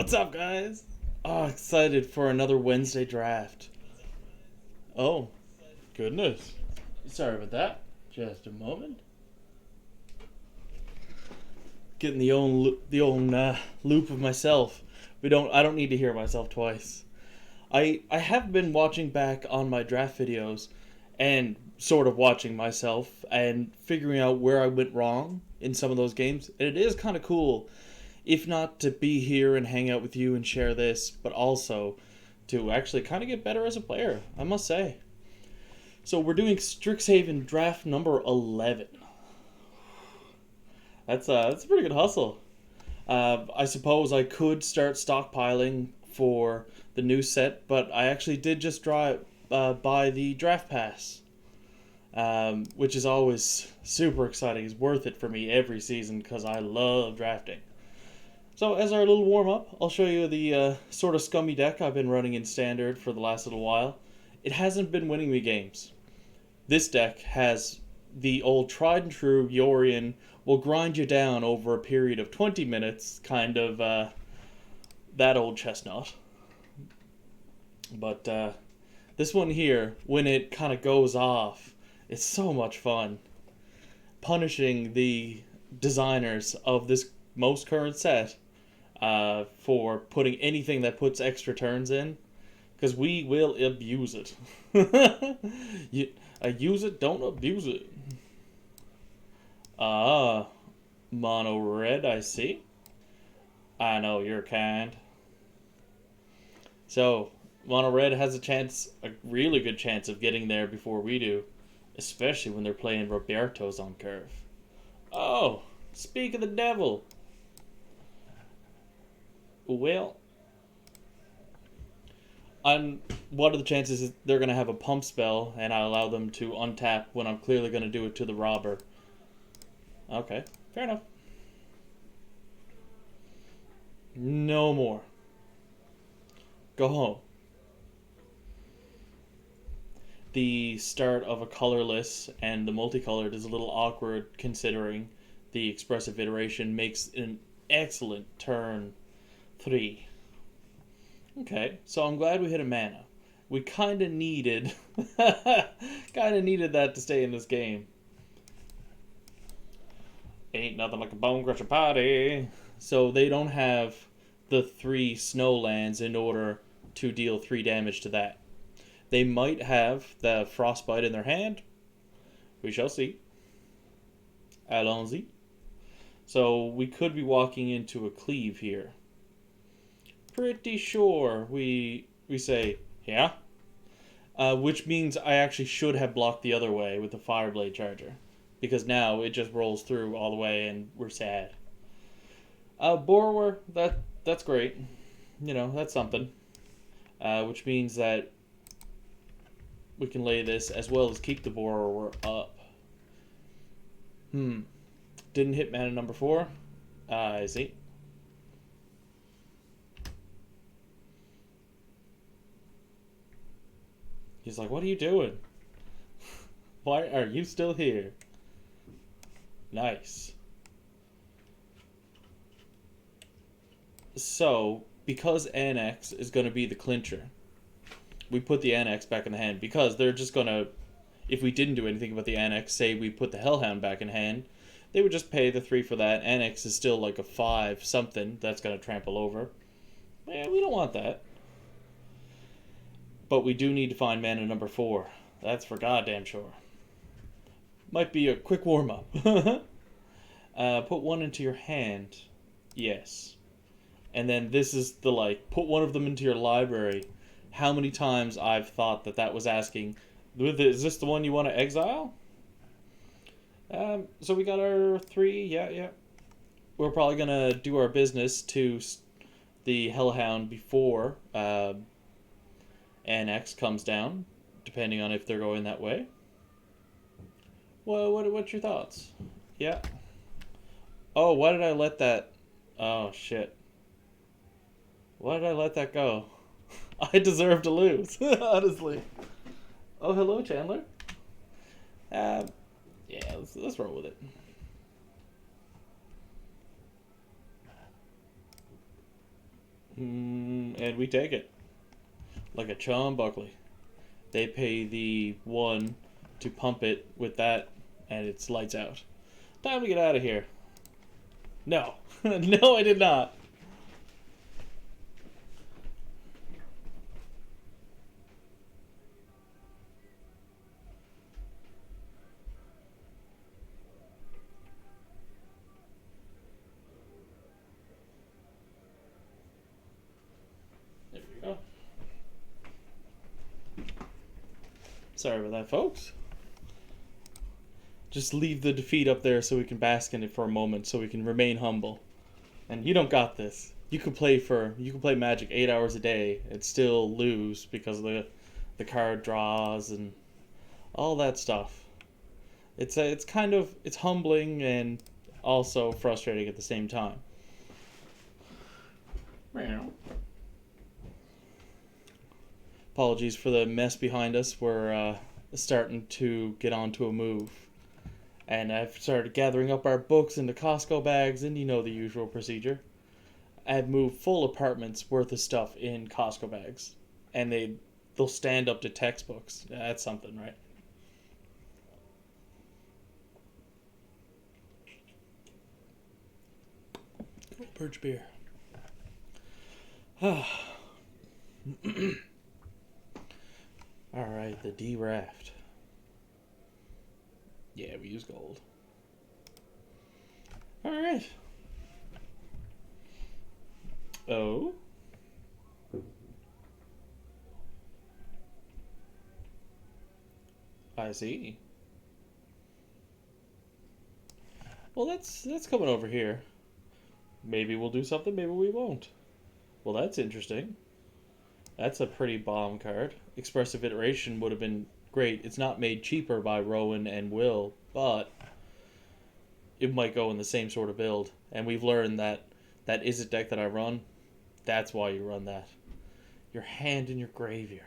What's up, guys? Oh, excited for another Wednesday draft. Oh, goodness. Sorry about that. Just a moment. Getting the old loop of myself. I don't need to hear myself twice. I have been watching back on my draft videos and sort of watching myself and figuring out where I went wrong in some of those games. And it is kind of cool, if not to be here and hang out with you and share this, but also to actually kind of get better as a player, I must say. So we're doing Strixhaven Draft number 11. That's a pretty good hustle. I suppose I could start stockpiling for the new set, but I actually did just buy the draft pass, which is always super exciting. It's worth it for me every season because I love drafting. So as our little warm-up, I'll show you the sort of scummy deck I've been running in Standard for the last little while. It hasn't been winning me games. This deck has the old tried and true Yorian will grind you down over a period of 20 minutes, kind of that old chestnut. But this one here, when it kind of goes off, it's so much fun. Punishing the designers of this most current set for putting anything that puts extra turns in, because we will abuse it. Use it, don't abuse it. Mono red, I see. I know you're kind. So, mono red has a really good chance of getting there before we do, especially when they're playing Roberto's on curve. Oh, speak of the devil. Well, what are the chances is they're going to have a pump spell and I allow them to untap when I'm clearly going to do it to the robber? Okay, fair enough. No more. Go home. The start of a colorless and the multicolored is a little awkward considering the expressive iteration makes an excellent turn 3. Okay, so I'm glad we hit a mana. We kind of needed that to stay in this game. Ain't nothing like a bone crusher party. So they don't have the 3 snow lands in order to deal 3 damage to that. They might have the frostbite in their hand. We shall see. Allons-y. So we could be walking into a cleave here. Pretty sure we say, yeah? Which means I actually should have blocked the other way with the Fireblade Charger. Because now it just rolls through all the way and we're sad. Borrower, that's great. You know, that's something. Which means that we can lay this as well as keep the Borrower up. Didn't hit mana number 4. I see. He's like, what are you doing? Why are you still here? Nice. So, because Annex is going to be the clincher, we put the Annex back in the hand because they're just going to, if we didn't do anything about the Annex, say we put the Hellhound back in hand, they would just pay the 3 for that. Annex is still like a 5 something that's going to trample over. Man, we don't want that. But we do need to find mana number 4. That's for goddamn sure. Might be a quick warm-up. Put 1 into your hand. Yes. And then this is the put 1 of them into your library. How many times I've thought that was asking, is this the one you want to exile? So we got our 3, yeah. We're probably going to do our business to the Hellhound before Annex comes down, depending on if they're going that way. Well, what's your thoughts? Yeah. Oh, why did I let that... Oh, shit. Why did I let that go? I deserve to lose, honestly. Oh, hello, Chandler. Yeah, let's roll with it. And we take it. Like a chum Buckley. They pay the one to pump it with that, and it's lights out. Time to get out of here. No. No, I did not. There we go. Sorry about that, folks. Just leave the defeat up there so we can bask in it for a moment, so we can remain humble. And you don't got this. You could play Magic 8 hours a day and still lose because of the card draws and all that stuff. It's humbling and also frustrating at the same time. Apologies for the mess behind us. We're starting to get onto a move. And I've started gathering up our books into Costco bags, and you know the usual procedure. I've moved full apartments worth of stuff in Costco bags. And they'll stand up to textbooks. That's something, right? Birch beer. Alright, the draft. Yeah, we use gold. Alright. Oh. I see. Well, that's coming over here. Maybe we'll do something, maybe we won't. Well, that's interesting. That's a pretty bomb card. Expressive Iteration would have been great. It's not made cheaper by Rowan and Will, but it might go in the same sort of build. And we've learned that Izzet deck that I run, that's why you run that. Your hand in your graveyard.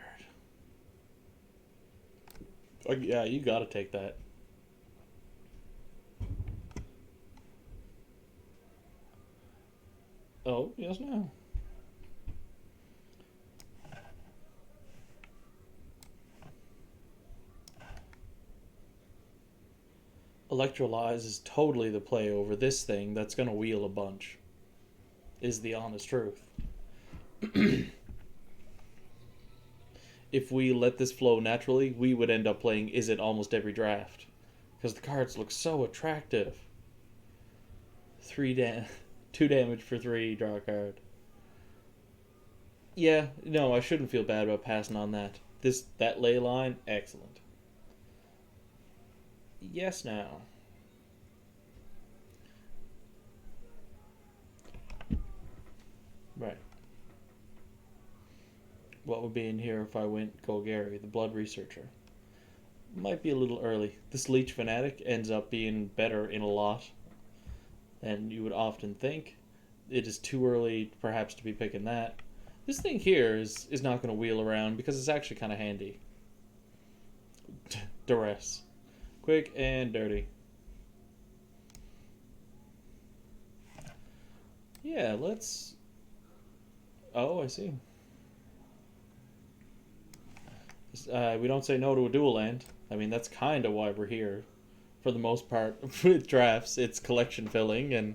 Yeah, you gotta take that. Oh, yes, no. Electrolyze is totally the play over this thing that's gonna wheel a bunch. Is the honest truth. If we let this flow naturally, we would end up playing Izzet almost every draft. Because the cards look so attractive. 2 damage for 3, draw a card. Yeah, no, I shouldn't feel bad about passing on that. That ley line, excellent. Yes, now. Right. What would be in here if I went Golgari, the Blood Researcher? Might be a little early. This Leech Fanatic ends up being better in a lot than you would often think. It is too early, perhaps, to be picking that. This thing here is not going to wheel around because it's actually kind of handy. Duress. Quick and dirty. Yeah, let's... Oh, I see. We don't say no to a dual land. I mean, that's kind of why we're here. For the most part, with drafts, it's collection filling, and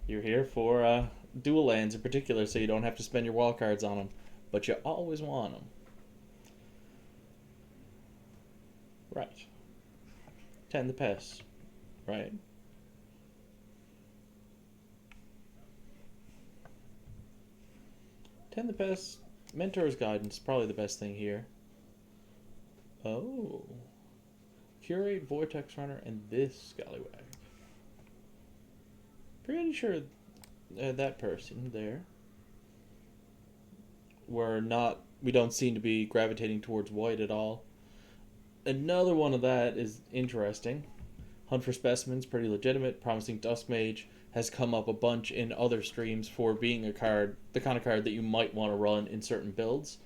you're here for dual lands in particular, so you don't have to spend your wild cards on them. But you always want them. Right. Tend the pests. Right. Tend the pests. Mentor's Guidance, probably the best thing here. Oh. Curate, Vortex Runner, and this Scallywag. Pretty sure that person there. We don't seem to be gravitating towards white at all. Another one of that is interesting. Hunt for Specimens, pretty legitimate. Promising Dusk Mage has come up a bunch in other streams for being a card, the kind of card that you might want to run in certain builds.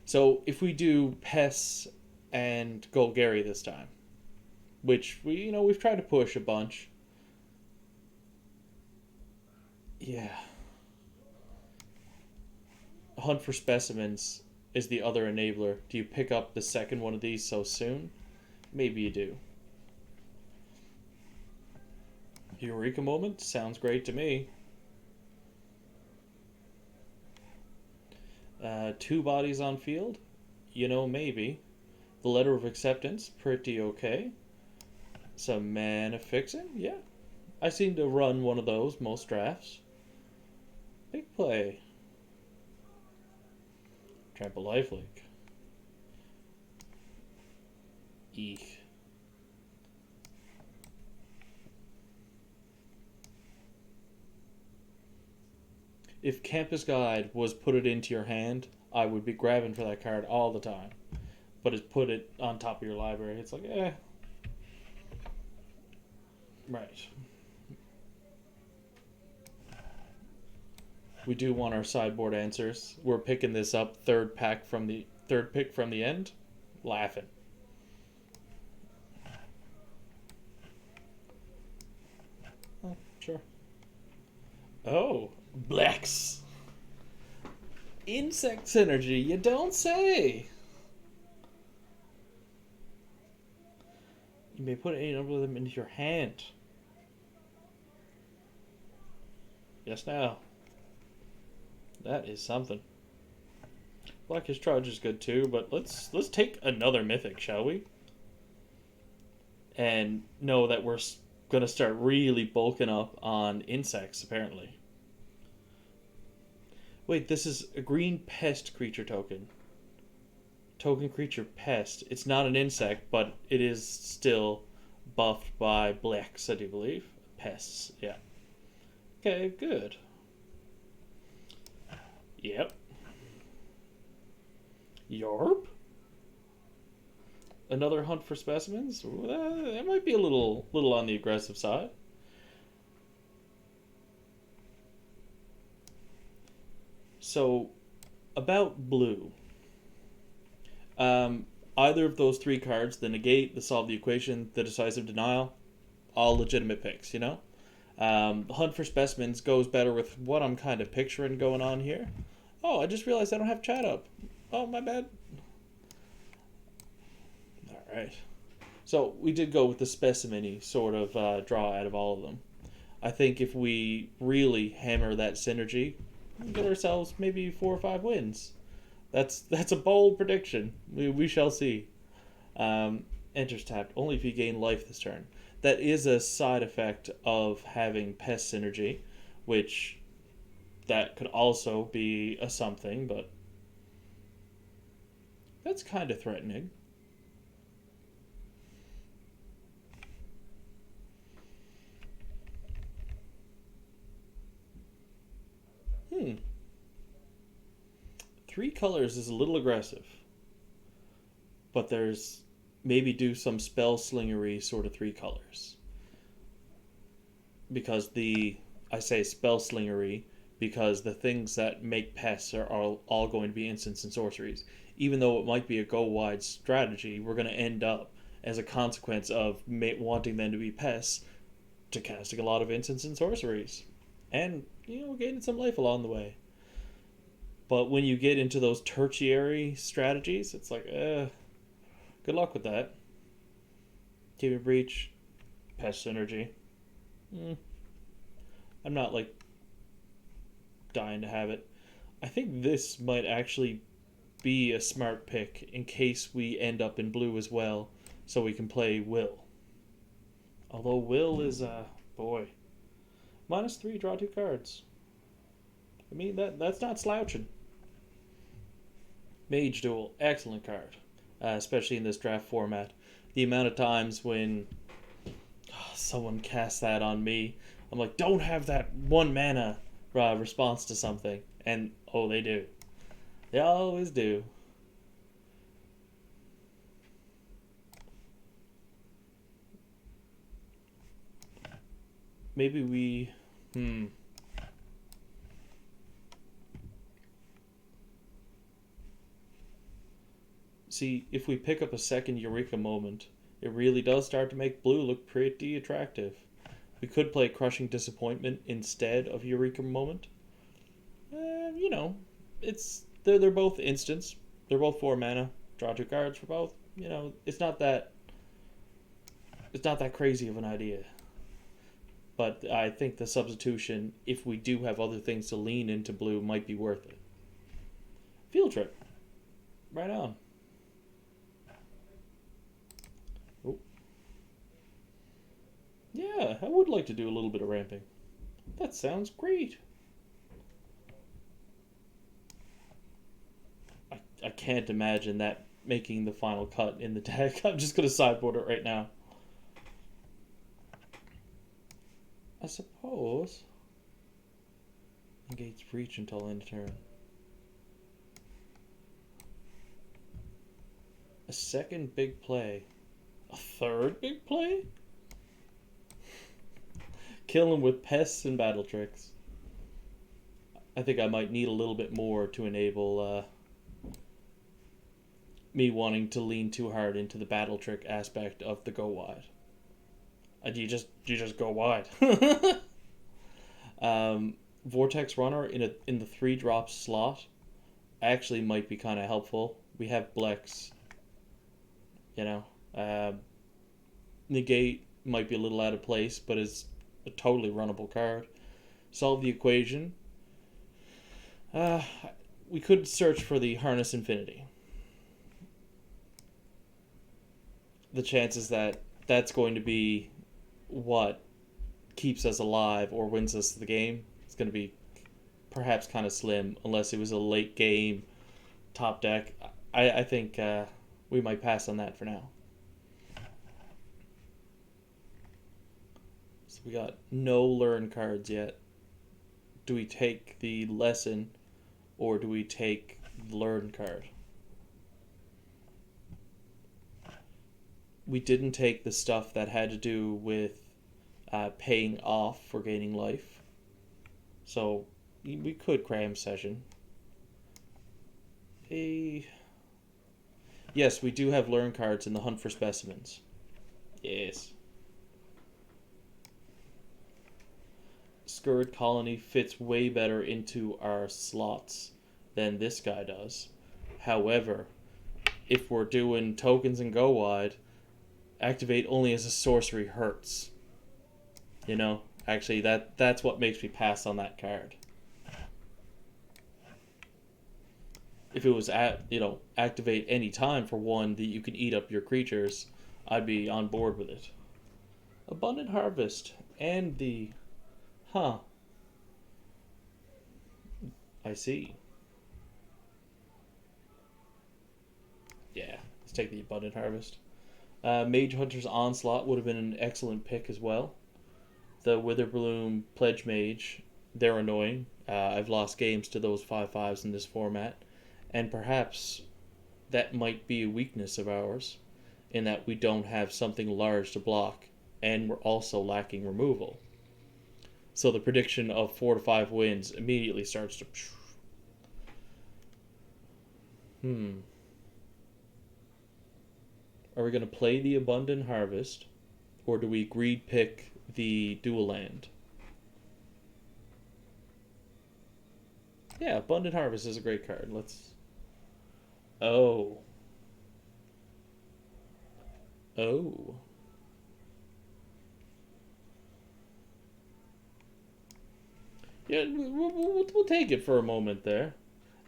So if we do Pests and Golgari this time, which we've tried to push a bunch. Yeah. Hunt for Specimens is the other enabler. Do you pick up the second one of these so soon? Maybe you do. Eureka moment? Sounds great to me. Two bodies on field? You know, maybe. The letter of acceptance? Pretty okay. Some mana fixing? Yeah. I seem to run one of those most drafts. Big play. Trample lifelink. Eek. If Campus Guide was put it into your hand, I would be grabbing for that card all the time. But it's put it on top of your library. It's like, eh. Right. We do want our sideboard answers. We're picking this up third pick from the end. Laughing. Oh, sure. Oh, Blacks. Insect synergy, you don't say. You may put any number of them into your hand. Yes, now. That is something. Blackish Trudge is good too, but let's take another mythic, shall we? And know that we're gonna start really bulking up on insects, apparently. Wait, this is a green pest creature token. Token creature pest. It's not an insect, but it is still buffed by blacks, I do believe. Pests, yeah. Okay, good. Yep. Yarp? Another hunt for specimens? That might be a little on the aggressive side. So, about blue. Either of those three cards, the negate, the solve the equation, the decisive denial, all legitimate picks, you know? Hunt for specimens goes better with what I'm kind of picturing going on here. Oh, I just realized I don't have chat up. Oh, my bad. Alright. So, we did go with the specimen-y sort of draw out of all of them. I think if we really hammer that synergy, we get ourselves maybe 4 or 5 wins. That's a bold prediction. We shall see. Enters tapped only if you gain life this turn. That is a side effect of having pest synergy, which that could also be a something, but that's kind of threatening. Three colors is a little aggressive, but there's maybe do some spell slingery sort of 3 colors. Because I say spell slingery because the things that make pests are all going to be instants and sorceries. Even though it might be a go wide strategy, we're going to end up as a consequence of wanting them to be pests to casting a lot of instants and sorceries. And, gaining some life along the way. But when you get into those tertiary strategies, it's like, good luck with that. Keep it breach, pest synergy. I'm not dying to have it. I think this might actually be a smart pick in case we end up in blue as well, so we can play Will. Although Will is boy, -3, draw 2 cards. I mean that's not slouching. Mage Duel, excellent card, especially in this draft format. The amount of times when someone casts that on me, I'm like, don't have that 1 mana response to something. And, they do. They always do. Maybe we... See, if we pick up a second Eureka moment, it really does start to make blue look pretty attractive. We could play Crushing Disappointment instead of Eureka moment. They're both instants. They're both 4 mana. Draw 2 cards for both. It's not that crazy of an idea. But I think the substitution, if we do have other things to lean into blue, might be worth it. Field trip. Right on. Oh. Yeah, I would like to do a little bit of ramping. That sounds great. I can't imagine that making the final cut in the deck. I'm just going to sideboard it right now. I suppose. Negates breach until end of turn. A second big play. A third big play? Kill him with pests and battle tricks. I think I might need a little bit more to enable me wanting to lean too hard into the battle trick aspect of the go wide. You just go wide. Vortex Runner in the 3-drop slot actually might be kind of helpful. We have Blex. Negate might be a little out of place, but is a totally runnable card. Solve the equation. We could search for the Harness Infinity. The chances that that's going to be what keeps us alive or wins us the game is going to be perhaps kind of slim, unless it was a late game top deck. I think we might pass on that for now. So we got no learn cards yet. Do we take the lesson or do we take the learn card? We didn't take the stuff that had to do with paying off for gaining life. So we could cram Session. Yes, we do have learn cards in the Hunt for Specimens. Yes. Scurrid Colony fits way better into our slots than this guy does. However, if we're doing tokens and go wide, activate only as a sorcery hurts. Actually that's what makes me pass on that card. If it was activate any time for one that you can eat up your creatures, I'd be on board with it. Abundant Harvest and the I see. Yeah, let's take the Abundant Harvest. Mage Hunter's Onslaught would have been an excellent pick as well. The Witherbloom Pledge Mage, they're annoying. I've lost games to those 5/5s in this format. And perhaps that might be a weakness of ours, in that we don't have something large to block, and we're also lacking removal. So the prediction of 4 to 5 wins immediately starts to... Are we going to play the Abundant Harvest, or do we greed pick the dual land? Yeah, Abundant Harvest is a great card. Let's... Oh. Yeah, we'll take it for a moment there,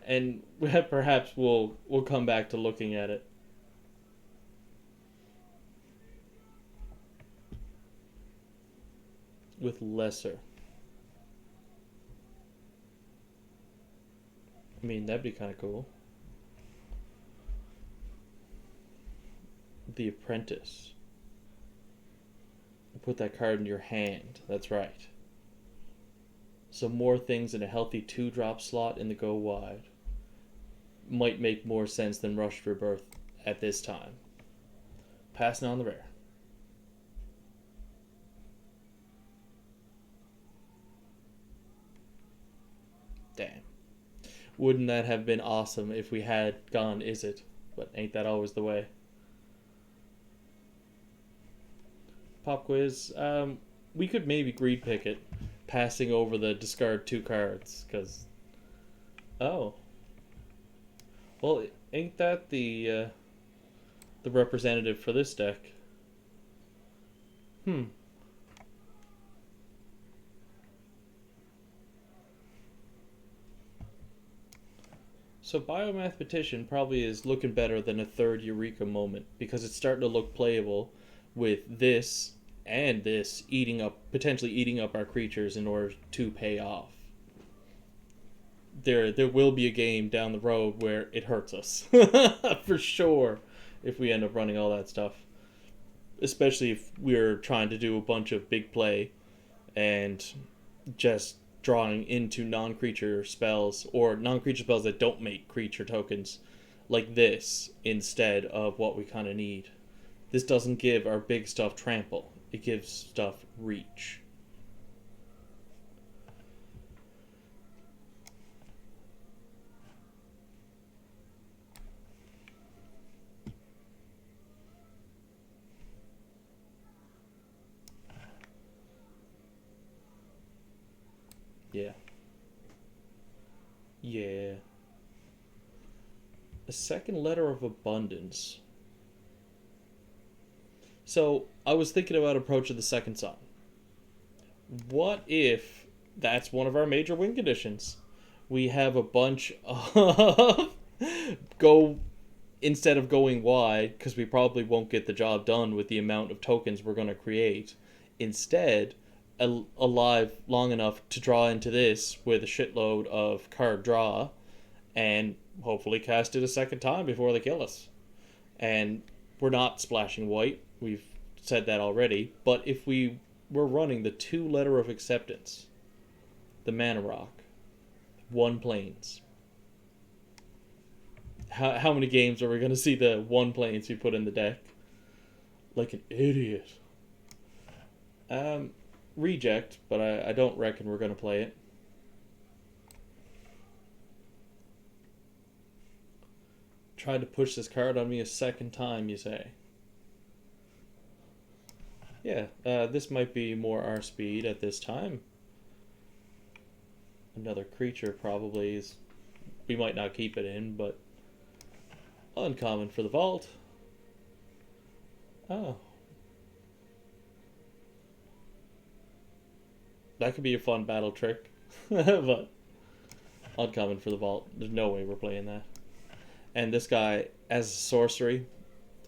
and perhaps we'll come back to looking at it. With lesser. I mean, that'd be kind of cool. The Apprentice. Put that card in your hand. That's right. So more things in a healthy 2-drop slot in the go wide might make more sense than Rushed Rebirth at this time. Passing on the rare. Damn. Wouldn't that have been awesome if we had gone Is It? But ain't that always the way? Pop quiz. We could maybe greed pick it, passing over the discard 2 cards, because... Oh. Well, ain't that the representative for this deck? Hmm. So Biomathematician probably is looking better than a third Eureka moment because it's starting to look playable with this and this potentially eating up our creatures in order to pay off. There will be a game down the road where it hurts us for sure if we end up running all that stuff, especially if we're trying to do a bunch of big play and just drawing into non-creature spells or non-creature spells that don't make creature tokens like this instead of what we kind of need. This doesn't give our big stuff trample. It gives stuff reach. Yeah. Yeah. A second letter of abundance. So I was thinking about approaching the second sun. What if that's one of our major win conditions? We have a bunch of go instead of going wide because we probably won't get the job done with the amount of tokens we're going to create. Instead, alive long enough to draw into this with a shitload of card draw and hopefully cast it a second time before they kill us. And we're not splashing white. We've said that already. But if we were running the 2 letter of acceptance, the mana rock, 1 planes. How many games are we going to see the 1 planes we put in the deck? Like an idiot. Reject, but I don't reckon we're going to play it. Tried to push this card on me a second time, you say? Yeah, this might be more our speed at this time. Another creature probably is... We might not keep it in, but... Uncommon for the vault. Oh. That could be a fun battle trick. But... Uncommon for the vault. There's no way we're playing that. And this guy, as a sorcery,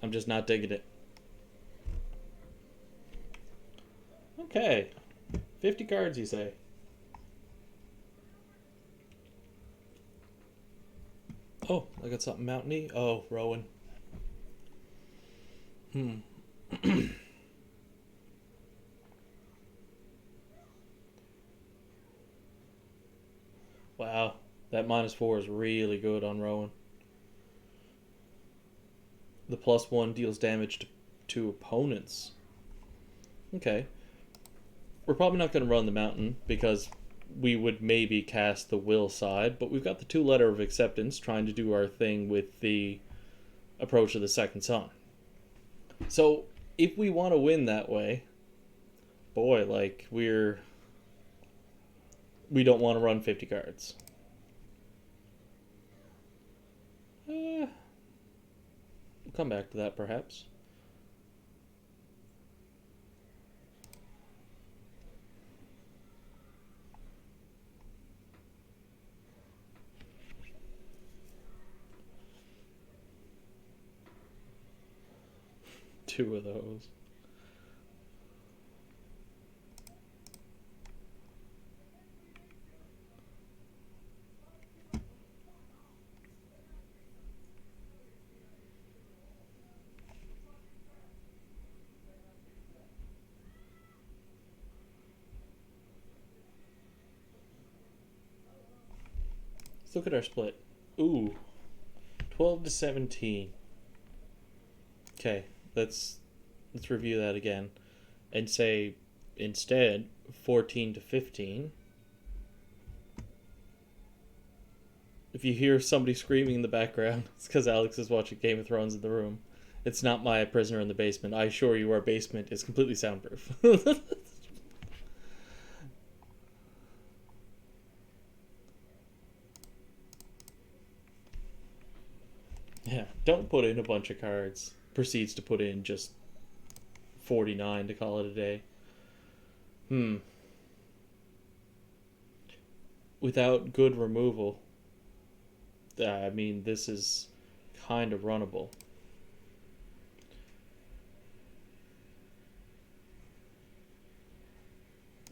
I'm just not digging it. Okay. 50 cards, you say? Oh, I got something mountainy. Oh, Rowan. Wow. That -4 is really good on Rowan. The +1 deals damage to opponents. Okay. We're probably not going to run the mountain because we would maybe cast the will side, but we've got the 2 letter of acceptance trying to do our thing with the approach of the second sun. So if we want to win that way, boy, like we don't want to run 50 cards. We'll come back to that perhaps. Two of those. Let's look at our split. Ooh. 12 to 17. Okay, let's review that again and say instead 14 to 15. If you hear somebody screaming in the background, it's because Alex is watching Game of Thrones in the room. It's not my prisoner in the basement. I assure you our basement is completely soundproof. Yeah, don't put in a bunch of cards. Proceeds to put in just 49 to call it a day. Hmm. Without good removal, I mean, this is kind of runnable.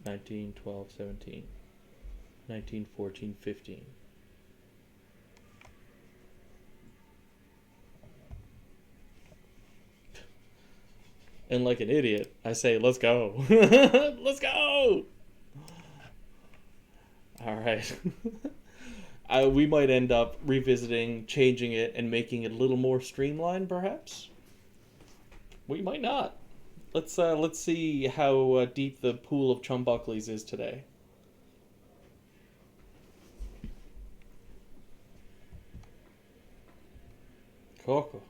19, 12, 17, 19, 14, 15. And like an idiot, I say, let's go. Let's go! All right. We might end up revisiting, changing it, and making it a little more streamlined, perhaps. We might not. Let's see how deep the pool of Chumbuckleys is today. Coco.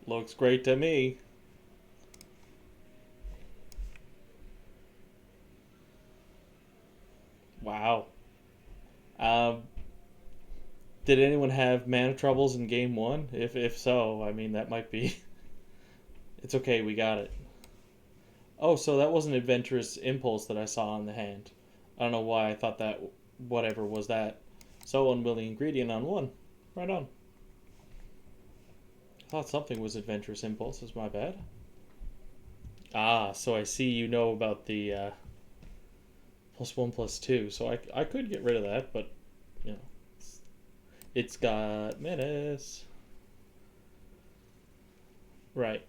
Looks great to me. Wow. Um, did anyone have mana troubles in game one? If so, I mean that might be. It's okay, we got it. Oh, so that was an adventurous impulse that I saw on the hand. I don't know why I thought that whatever was that. So unwilling ingredient on one. Right on. I thought something was adventurous impulses, my bad. Ah, so I see you know about the +1/+2. So I could get rid of that, but you know, it's got menace. Right.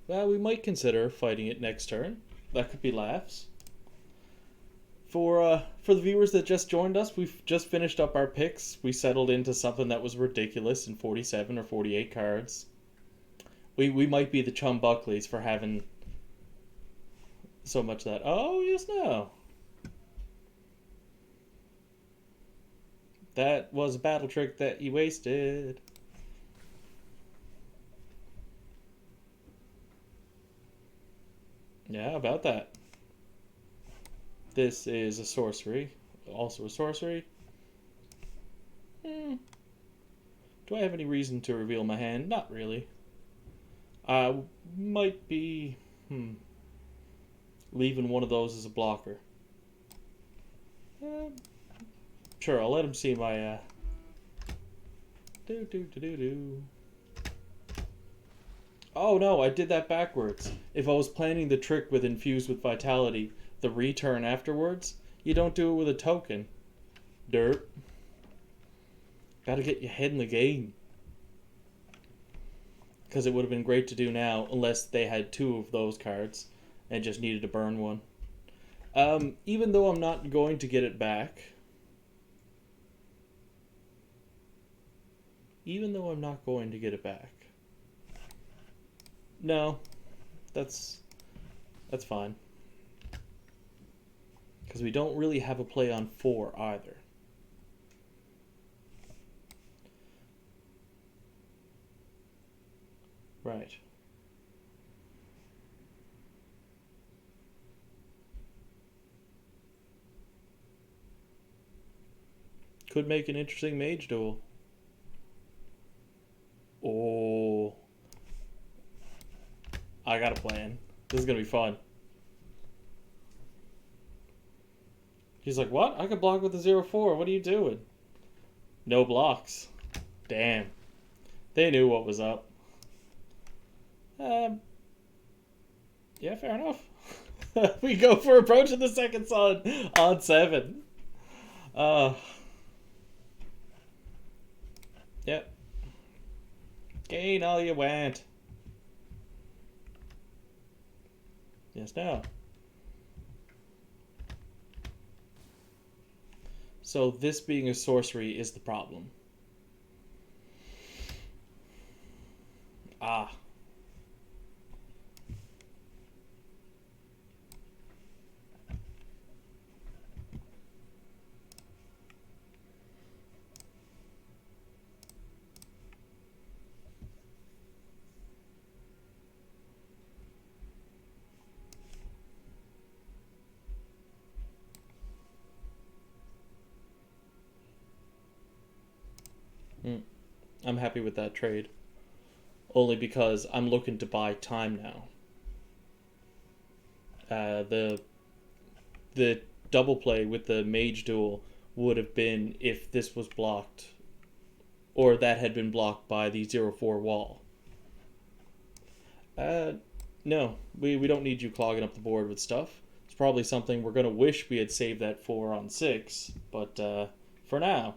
Well, we might consider fighting it next turn. That could be laughs. For the viewers that just joined us, we've just finished up our picks. We settled into something that was ridiculous in 47 or 48 cards. We might be the Chum Buckleys for having so much of that. Oh, yes, no. That was a battle trick that you wasted. Yeah, about that. This is a sorcery. Also a sorcery. Hmm. Do I have any reason to reveal my hand? Not really. Might be leaving one of those as a blocker. Uh, sure, I'll let him see my do do do do do. Oh no, I did that backwards. If I was planning the trick with infused with vitality, the return afterwards, you don't do it with a token. Dirt. Gotta get your head in the game. Because it would have been great to do now, unless they had two of those cards and just needed to burn one. Even though I'm not going to get it back. Even though I'm not going to get it back. No, that's fine. Because we don't really have a play on 4 either. Right. Could make an interesting mage duel. Oh. I got a plan. This is going to be fun. He's like, what? I can block with the 0/4. What are you doing? No blocks. Damn. They knew what was up. Yeah, fair enough. We go for approach of the second sun on 7. Uh, yep. Gain all you want. Yes, no. So this being a sorcery is the problem. Ah. I'm happy with that trade. Only because I'm looking to buy time now. The double play with the mage duel would have been if this was blocked, or that had been blocked by the 0-4 wall. No, we don't need you clogging up the board with stuff. It's probably something we're going to wish we had saved that for on 6, but for now,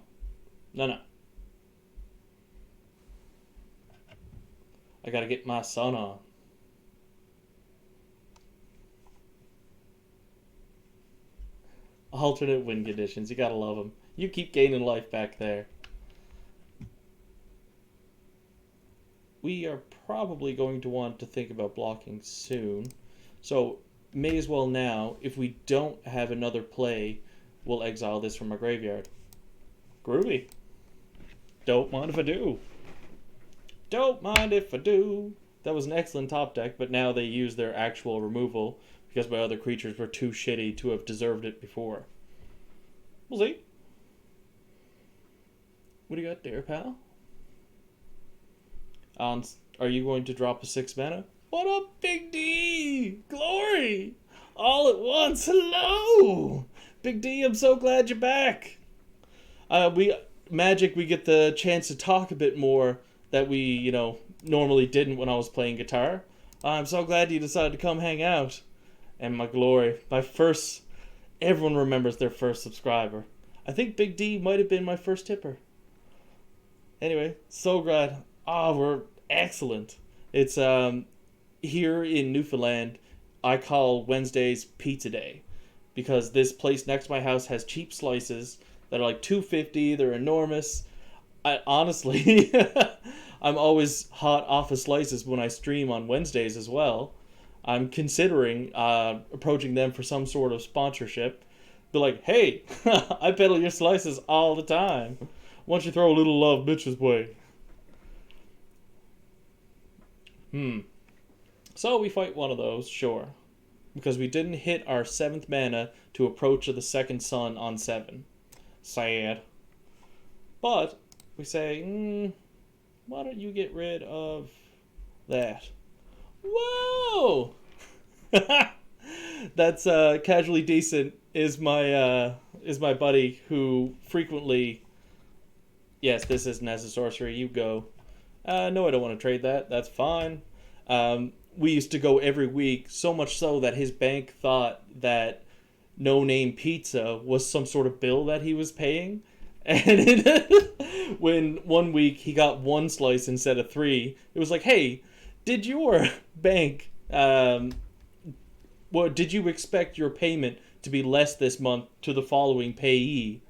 no. I gotta get my son on. Alternate win conditions, you gotta love them. You keep gaining life back there. We are probably going to want to think about blocking soon. So, may as well now, if we don't have another play, we'll exile this from our graveyard. Groovy. Don't mind if I do. Don't mind if I do. That was an excellent top deck, but now they use their actual removal because my other creatures were too shitty to have deserved it before. We'll see. What do you got there, pal? Are you going to drop a 6 mana? What up, Big D? Glory! All at once. Hello! Big D, I'm so glad you're back. Magic, we get the chance to talk a bit more that we, normally didn't when I was playing guitar. I'm so glad you decided to come hang out. And my glory, everyone remembers their first subscriber. I think Big D might have been my first tipper. Anyway, so glad. We're excellent. It's, here in Newfoundland, I call Wednesdays Pizza Day. Because this place next to my house has cheap slices that are like $2.50. They're enormous. Honestly, I'm always hot off of slices when I stream on Wednesdays as well. I'm considering approaching them for some sort of sponsorship. Be like, hey, I peddle your slices all the time. Why don't you throw a little love bitches way? So we fight one of those, sure. Because we didn't hit our 7th mana to approach of the second sun on 7. Sad. But we say, why don't you get rid of that? Whoa! That's Casually Decent is my buddy who frequently. Yes, this isn't as a sorcery. You go. No, I don't want to trade that. That's fine. We used to go every week, so much so that his bank thought that No Name Pizza was some sort of bill that he was paying. And when one week he got 1 slice instead of 3, it was like, hey, did your bank, did you expect your payment to be less this month to the following payee?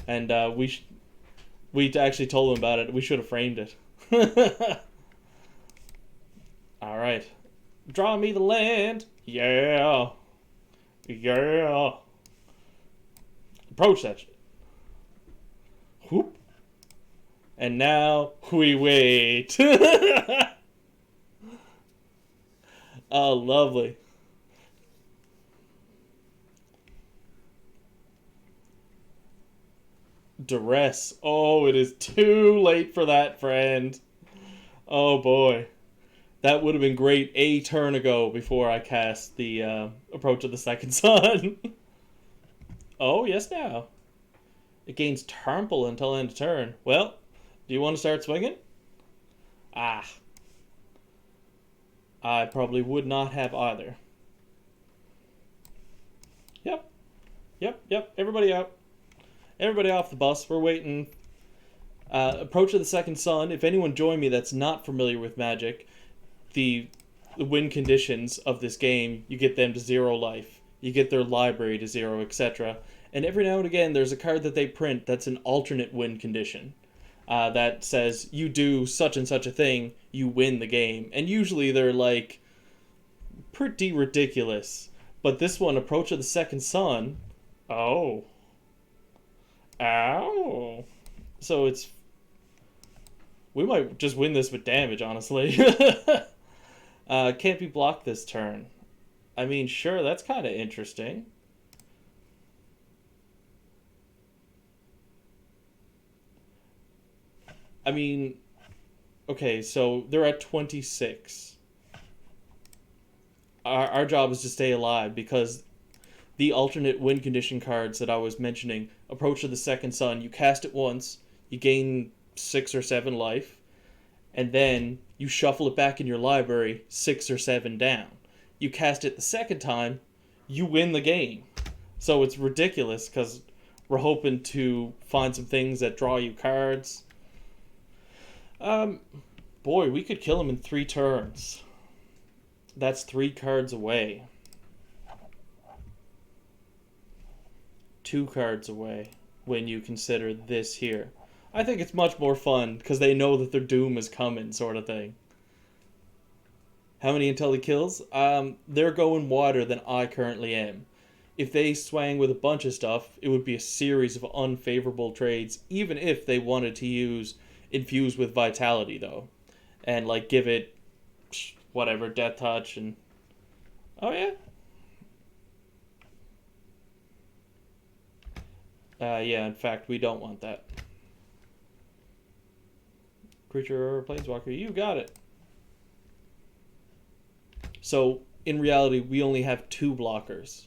And we actually told him about it. We should have framed it. All right. Draw me the land. Yeah. Yeah. Approach that shit. Whoop. And now we wait. Oh, lovely. Duress. Oh, it is too late for that, friend. Oh, boy. That would have been great a turn ago before I cast the Approach of the Second Sun. Oh, yes, now. It gains Trample until end of turn. Well, do you want to start swinging? I probably would not have either. Yep. Everybody out. Everybody off the bus. We're waiting. Approach of the Second Sun. If anyone join me that's not familiar with Magic, the win conditions of this game, you get them to 0 life. You get their library to 0, etc. And every now and again, there's a card that they print that's an alternate win condition. That says, you do such and such a thing, you win the game. And usually they're like pretty ridiculous. But this one, Approach of the Second Sun, ow. So we might just win this with damage, honestly. Can't be blocked this turn. I mean, sure, that's kind of interesting. I mean, Okay, so they're at 26. Our job is to stay alive because the alternate win condition cards that I was mentioning, Approach of the Second Sun, you cast it once, you gain 6 or 7 life, and then you shuffle it back in your library 6 or 7 down. You cast it the second time, you win the game. So it's ridiculous because we're hoping to find some things that draw you cards. Um, Boy, we could kill him in 3 turns. That's 3 cards away. 2 cards away when you consider this here. I think it's much more fun because they know that their doom is coming, sort of thing. How many until he kills? They're going wider than I currently am. If they swang with a bunch of stuff, it would be a series of unfavorable trades, even if they wanted to use Infuse with Vitality, though. And, like, give it, whatever, Death Touch and... Oh, yeah? Yeah, in fact, we don't want that. Creature or Planeswalker, you got it. So, in reality, we only have 2 blockers.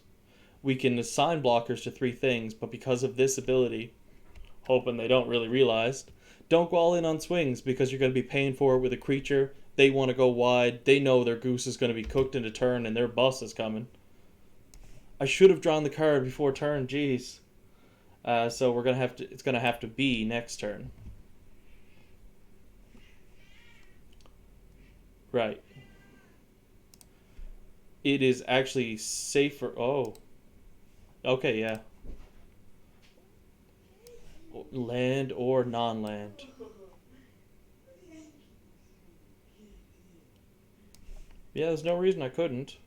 We can assign blockers to 3 things, but because of this ability, hoping they don't really realize, don't go all in on swings because you're going to be paying for it with a creature. They want to go wide. They know their goose is going to be cooked in a turn and their bus is coming. I should have drawn the card before turn, jeez. So we're gonna have to. It's gonna have to be next turn. Right. It is actually safer. Oh. Okay, yeah. Land or non-land. Yeah, there's no reason I couldn't.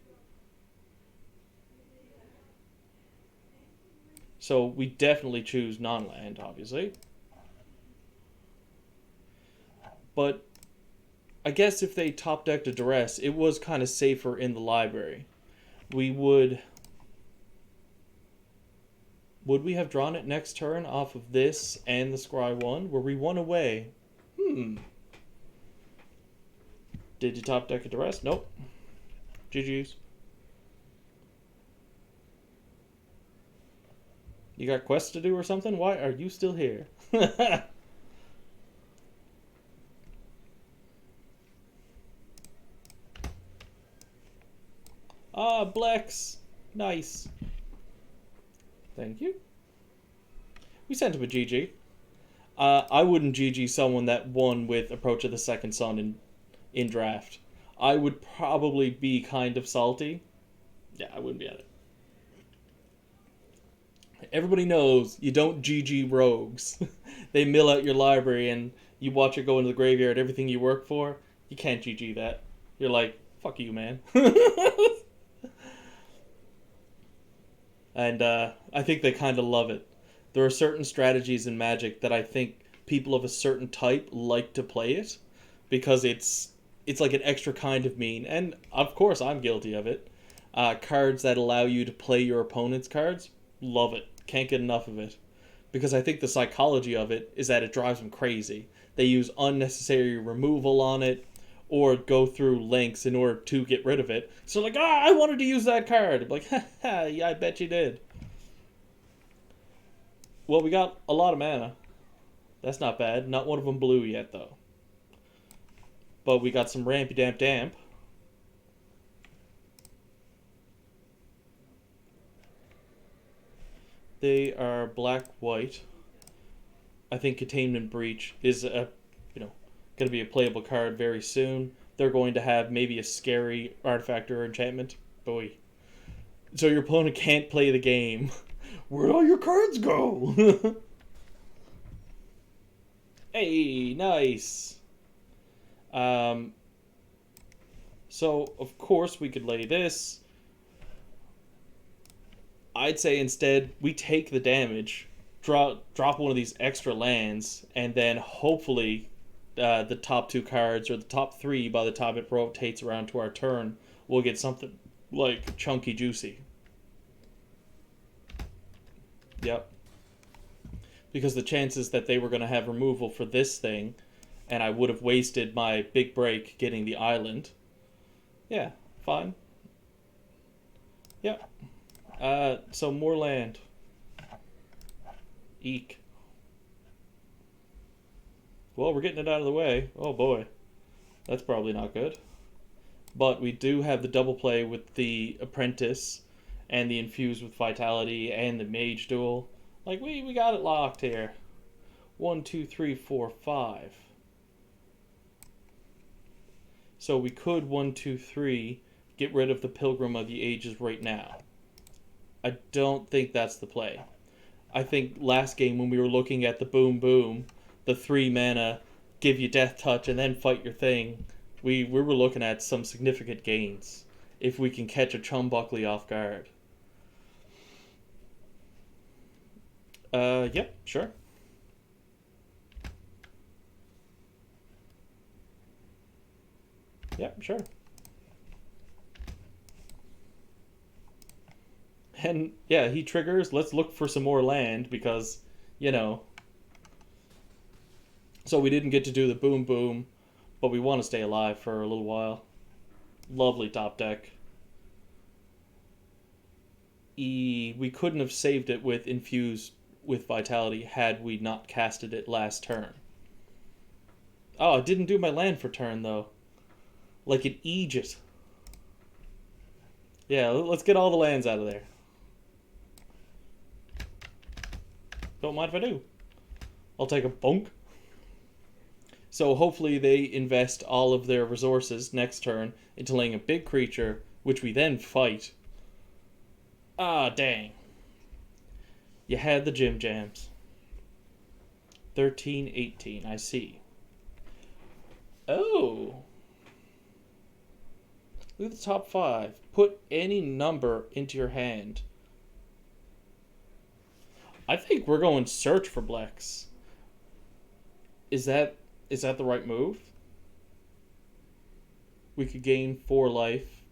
So we definitely choose non-land, obviously. But I guess if they top decked a Duress, it was kind of safer in the library. We would... Would we have drawn it next turn off of this and the Scry 1? Were we 1 away? Did you top deck a Duress? Nope. GG's. You got quests to do or something? Why are you still here? Ah, Blex. Nice. Thank you. We sent him a GG. I wouldn't GG someone that won with Approach of the Second Sun in draft. I would probably be kind of salty. Yeah, I wouldn't be at it. Everybody knows you don't GG rogues. They mill out your library and you watch it go into the graveyard, everything you work for. You can't GG that. You're like, fuck you, man. And I think they kind of love it. There are certain strategies in Magic that I think people of a certain type like to play it because it's like an extra kind of mean. And of course, I'm guilty of it. Cards that allow you to play your opponent's cards, love it. Can't get enough of it. Because I think the psychology of it is that it drives them crazy. They use unnecessary removal on it or go through lengths in order to get rid of it. So like, I wanted to use that card. I'm like, haha, yeah, I bet you did. Well, we got a lot of mana. That's not bad. Not one of them blue yet, though. But we got some Rampy Damp Damp. They are black-white. I think Containment Breach is going to be a playable card very soon. They're going to have maybe a scary artifact or enchantment. Boy. So your opponent can't play the game. Where'd all your cards go? Hey, nice. So, of course, we could lay this. I'd say instead we take the damage, drop one of these extra lands, and then hopefully the top 2 cards or the top 3 by the time it rotates around to our turn, we'll get something like chunky juicy. Yep. Because the chances that they were going to have removal for this thing and I would have wasted my big break getting the island. Yeah, fine. Yeah. So more land. Eek. Well, we're getting it out of the way. Oh boy. That's probably not good. But we do have the double play with the Apprentice and the Infuse with Vitality and the Mage Duel. Like, we got it locked here. 1, 2, 3, 4, 5. So we could 1, 2, 3 get rid of the Pilgrim of the Ages right now. I don't think that's the play. I think last game when we were looking at the boom boom, the 3 mana, give you death touch and then fight your thing, we were looking at some significant gains if we can catch a Chumbuckley off guard. Yep, sure. Yep, sure. And yeah, he triggers. Let's look for some more land because, you know. So we didn't get to do the boom boom, but we want to stay alive for a little while. Lovely top deck. We couldn't have saved it with Infuse with Vitality had we not casted it last turn. Oh, I didn't do my land for turn though. Like an Aegis. Yeah, let's get all the lands out of there. Don't mind if I do. I'll take a bonk. So hopefully they invest all of their resources next turn into laying a big creature, which we then fight. Ah, dang. You had the Gym Jams. 13, 18, I see. Oh. Look at the top 5. Put any number into your hand. I think we're going search for Blex. Is that the right move? We could gain 4 life.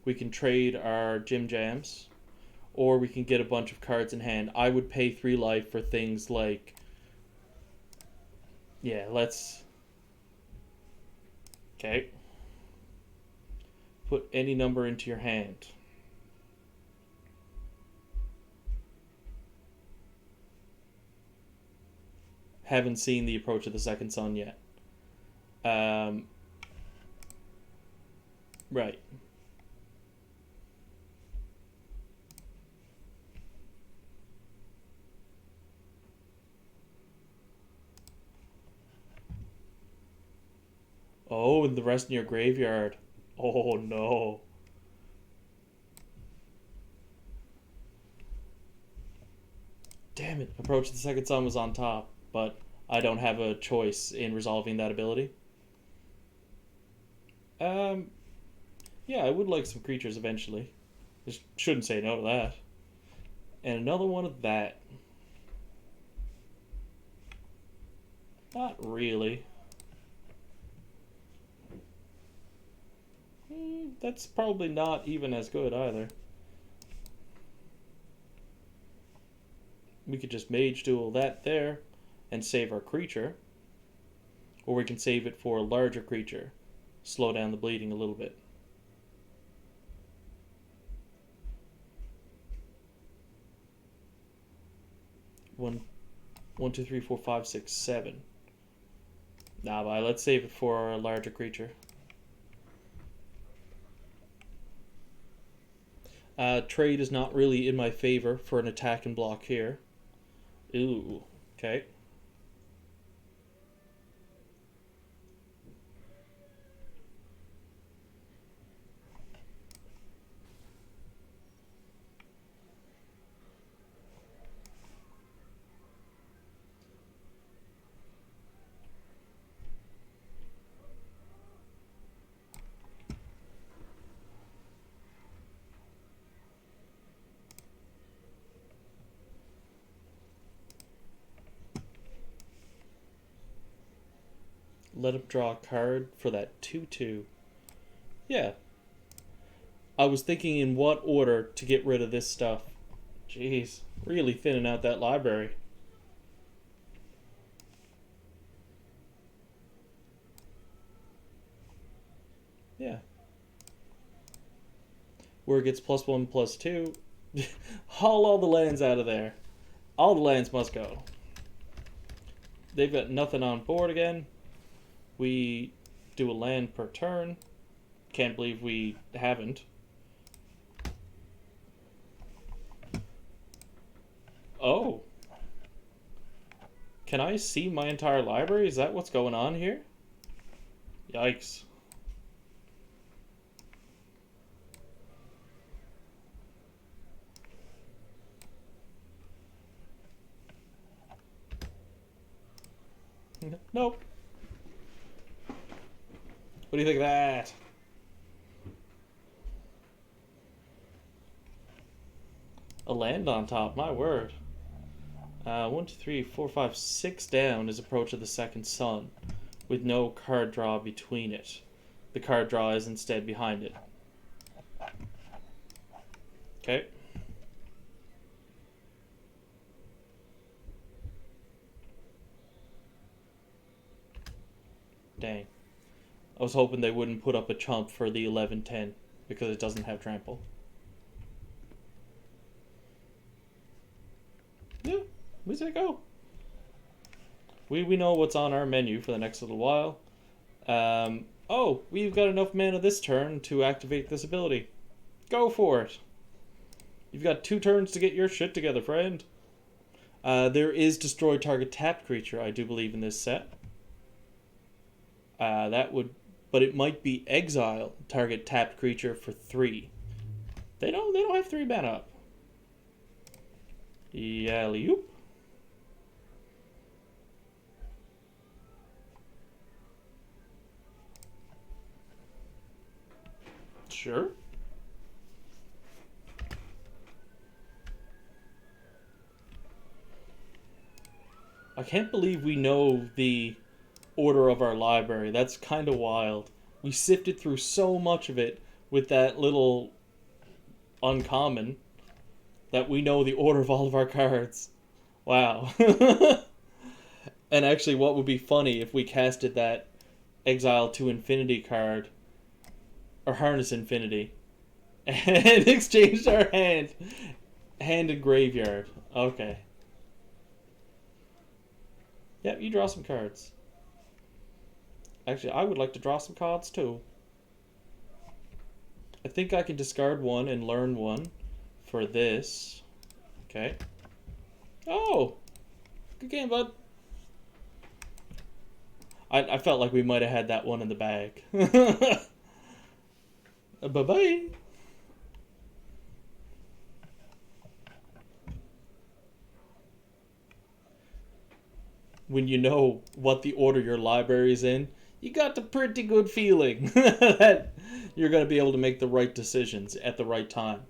We can trade our Gym Jams. Or we can get a bunch of cards in hand. I would pay 3 life for things like... Yeah, let's... Okay. Put any number into your hand. Haven't seen the Approach of the Second Sun yet. Right. Oh, and the rest in your graveyard. Oh, no. Damn it. Approach of the Second Sun was on top, but I don't have a choice in resolving that ability. Yeah, I would like some creatures eventually. Just shouldn't say no to that. And another one of that. Not really. That's probably not even as good either. We could just Mage Duel that there and save our creature. Or we can save it for a larger creature. Slow down the bleeding a little bit. One, 2, 3, 4, 5, 6, 7. Nah, bye. Let's save it for a larger creature. Trade is not really in my favor for an attack and block here. Ooh, okay. Let him draw a card for that 2/2. Yeah. I was thinking in what order to get rid of this stuff. Jeez, really thinning out that library. Yeah. Where it gets +1/+2. Haul all the lands out of there. All the lands must go. They've got nothing on board again. We do a land per turn. Can't believe we haven't. Oh. Can I see my entire library? Is that what's going on here? Yikes. Nope. What do you think of that? A land on top, my word. 1, 2, 3, 4, 5, 6 down is Approach of the Second Sun, with no card draw between it. The card draw is instead behind it. Okay. Dang. I was hoping they wouldn't put up a chump for the 11-10 because it doesn't have trample. Yeah, we say go. We know what's on our menu for the next little while. Oh, we've got enough mana this turn to activate this ability. Go for it. You've got 2 turns to get your shit together, friend. There is Destroy Target Tapped Creature, I do believe, in this set. But it might be Exile Target Tapped Creature for 3. They don't have 3 mana up. Yally-oop. Sure. I can't believe we know the order of our library. That's kind of wild. We sifted through so much of it with that little uncommon that we know the order of all of our cards. Wow. And actually, what would be funny if we casted that Exile to Infinity card, or Harness Infinity, and exchanged our hand and graveyard. Okay. Yep, you draw some cards. Actually, I would like to draw some cards too. I think I can discard 1 and learn 1 for this. Okay. Oh! Good game, bud. I felt like we might have had that one in the bag. Bye-bye. When you know what the order your library is in, you got a pretty good feeling that you're going to be able to make the right decisions at the right time.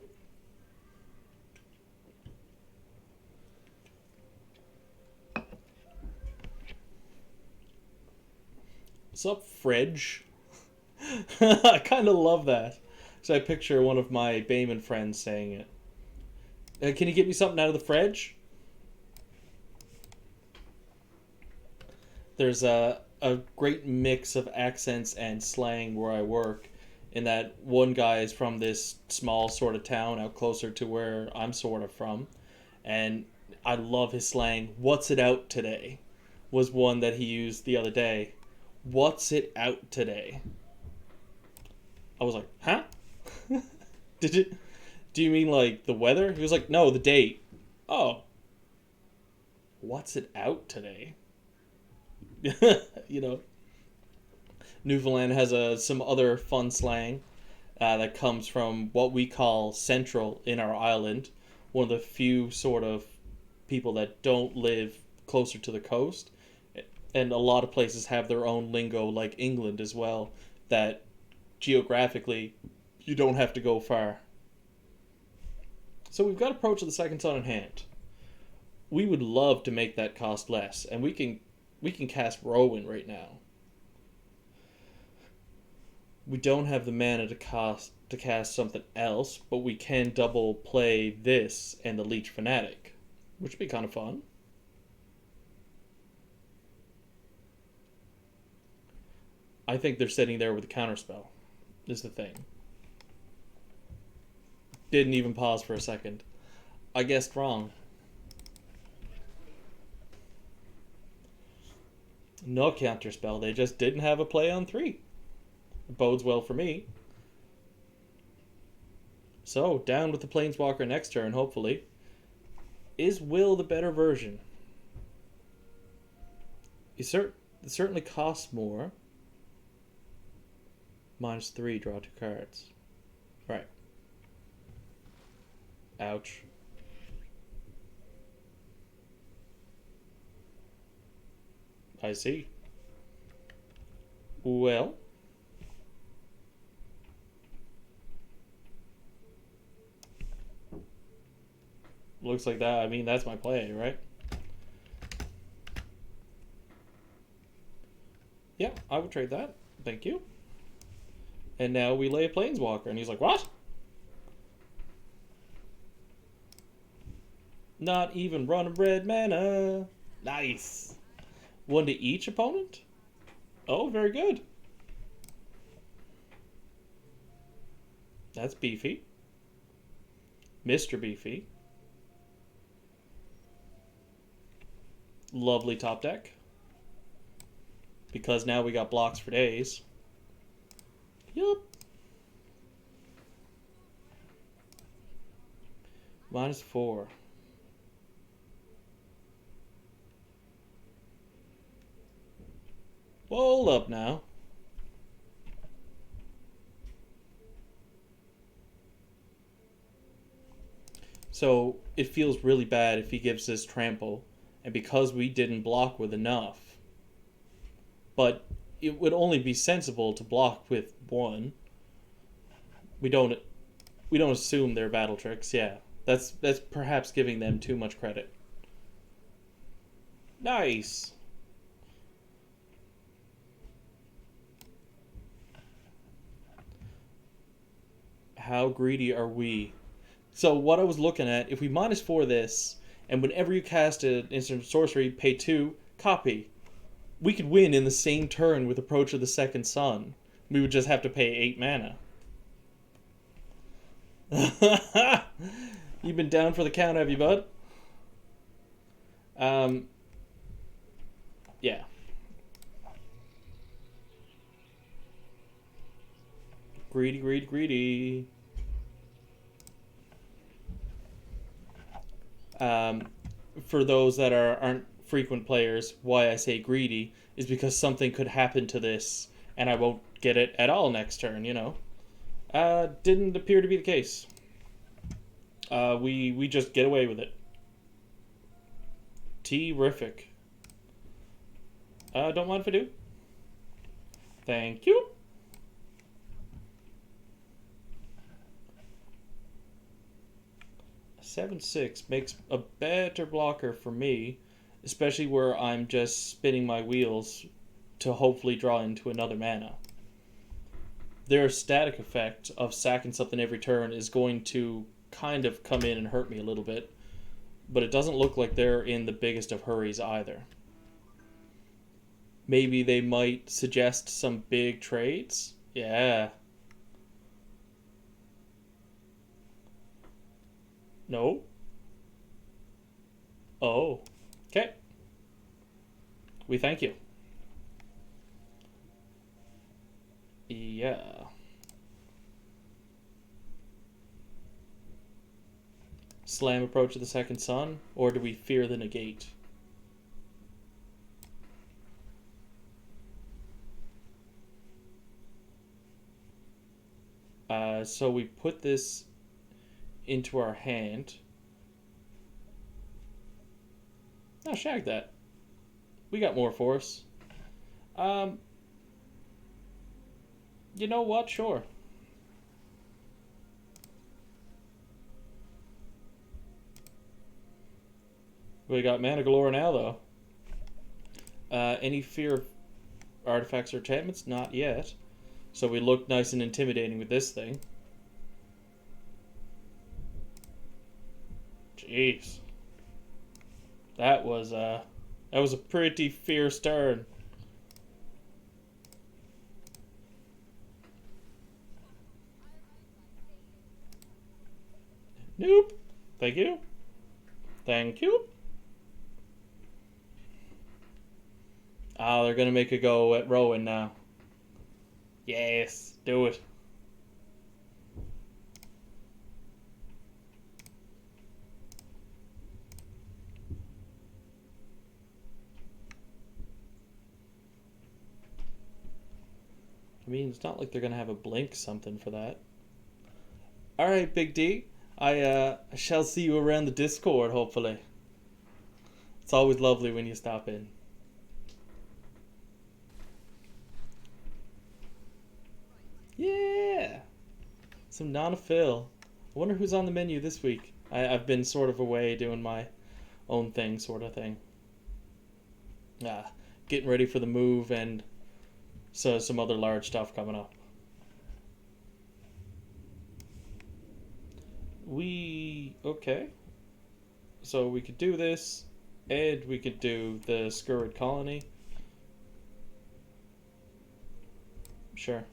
What's up, Fridge? I kind of love that. So I picture one of my Bayman friends saying it. Can you get me something out of the fridge? There's a great mix of accents and slang where I work, in that one guy is from this small sort of town out closer to where I'm sort of from, and I love his slang. What's it out today was one that he used the other day. What's it out today? I was like, huh? Do you mean like the weather? He was like, no, the date. Oh. What's it out today? You know, Newfoundland has some other fun slang that comes from what we call Central in our island. One of the few sort of people that don't live closer to the coast. And a lot of places have their own lingo, like England as well, that geographically you don't have to go far. So we've got Approach of the Second Sun in hand. We would love to make that cost less, and we can cast Rowan right now. We don't have the mana to cast something else, but we can double play this and the Leech Fanatic, which would be kind of fun. I think they're sitting there with a counterspell. is the thing. Didn't even pause for a second. I guessed wrong. No counterspell. They just didn't have a play on 3. It bodes well for me. So, down with the Planeswalker next turn, hopefully. Is Will the better version? It certainly costs more. -3, draw 2 cards. Right. Ouch. I see. Well. Looks like that. I mean, that's my play, right? Yeah, I would trade that. Thank you. And now we lay a Planeswalker. And he's like, what? Not even run a red mana. Nice. 1 to each opponent? Oh, very good. That's beefy. Mr. Beefy. Lovely top deck. Because now we got blocks for days. Yup. -4. Hold up now. So it feels really bad if he gives us trample, and because we didn't block with enough. But it would only be sensible to block with 1. We don't assume they're battle tricks. Yeah, that's perhaps giving them too much credit. Nice. How greedy are we? So what I was looking at, if we -4 this, and whenever you cast an instant sorcery, pay 2, copy. We could win in the same turn with Approach of the Second Sun. We would just have to pay 8 mana. You've been down for the count, have you, bud? Yeah. Greedy, greedy, greedy. For those that aren't frequent players, why I say greedy is because something could happen to this and I won't get it at all next turn, you know. Didn't appear to be the case. We just get away with it. Terrific. Don't mind if I do. Thank you. A 7/6 makes a better blocker for me, especially where I'm just spinning my wheels to hopefully draw into another mana. Their static effect of sacking something every turn is going to kind of come in and hurt me a little bit, but it doesn't look like they're in the biggest of hurries either. Maybe they might suggest some big trades? Yeah. No? Oh. Okay. We thank you. Yeah. Slam Approach of the Second Sun, or do we fear the negate? So we put this into our hand. Oh, shag that. We got more force. You know what? Sure. We got mana galore now, though. Any fear of artifacts or enchantments? Not yet. So we look nice and intimidating with this thing. Jeez. That was a pretty fierce turn. Nope. Thank you. Thank you. Ah, they're gonna make a go at Rowan now. Yes, do it. I mean, it's not like they're gonna have a blink something for that. All right, Big D. I shall see you around the Discord, hopefully. It's always lovely when you stop in. Yeah! Some non-fill. I wonder who's on the menu this week. I've been sort of away doing my own thing, sort of thing. Getting ready for the move and so some other large stuff coming up. Okay. So we could do this, and we could do the Scurrid Colony. Sure.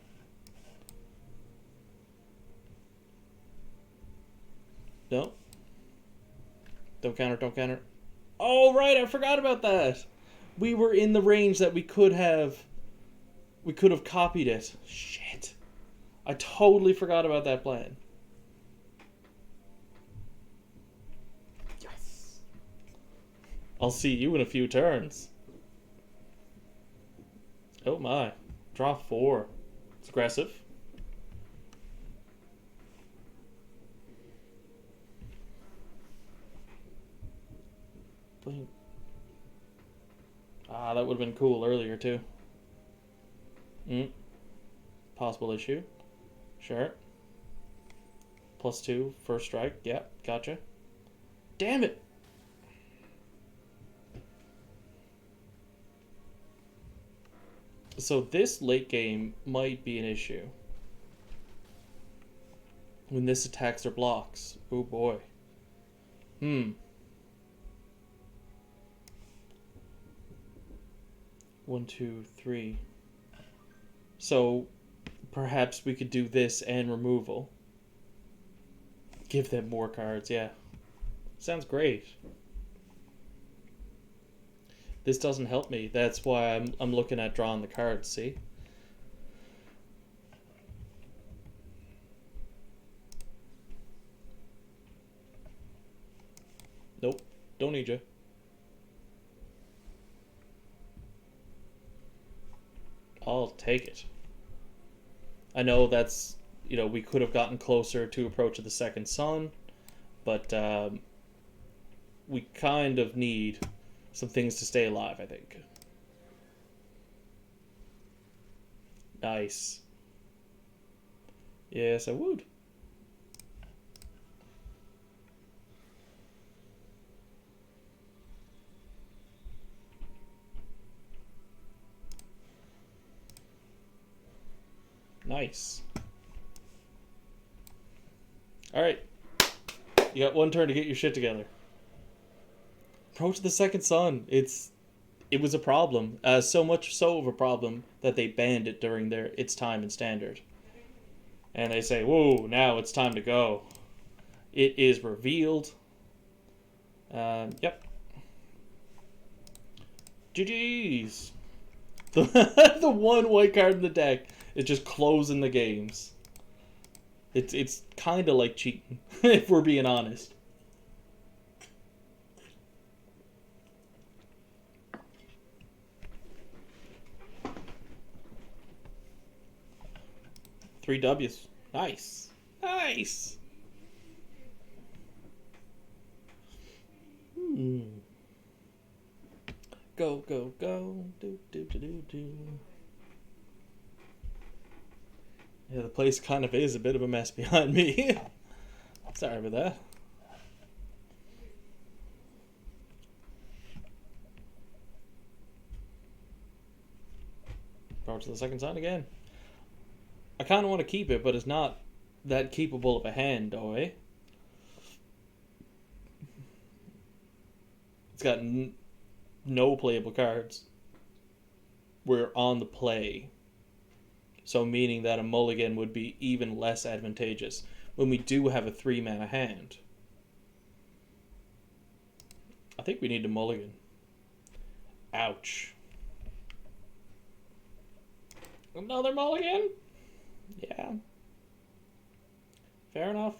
No. Don't counter, don't counter. Oh, right, I forgot about that. We were in the range that we could have copied it. Shit. I totally forgot about that plan. Yes. I'll see you in a few turns. Oh my. Draw 4. It's aggressive. Blink. That would have been cool earlier too. Possible issue. Sure. +2, first strike. Yep, gotcha. Damn it! So this late game might be an issue. When this attacks their blocks. Oh boy. 1, 2, 3. So perhaps we could do this and removal. Give them more cards, yeah. Sounds great. This doesn't help me. That's why I'm looking at drawing the cards, see? Nope. Don't need you. I'll take it. I know that's, we could have gotten closer to Approach of the Second Sun, but we kind of need some things to stay alive, I think. Nice. Yes, I would. Nice. Alright. You got one turn to get your shit together. Approach the Second Sun. It was a problem. So much so of a problem that they banned it during its time in Standard. And they say, whoa, now it's time to go. It is revealed. Yep. GG's. The one white card in the deck is just closing the games. It's kind of like cheating, if we're being honest. Three W's. Nice. Nice. Go, go, go. Do, do, do, do, do. Yeah, the place kind of is a bit of a mess behind me. Sorry about that. Approach the Second Sun again. I kind of want to keep it, but it's not that capable of a hand, though, eh? It's got no playable cards. We're on the play. So meaning that a mulligan would be even less advantageous when we do have a 3-mana hand. I think we need to mulligan. Ouch. Another mulligan? Yeah. Fair enough.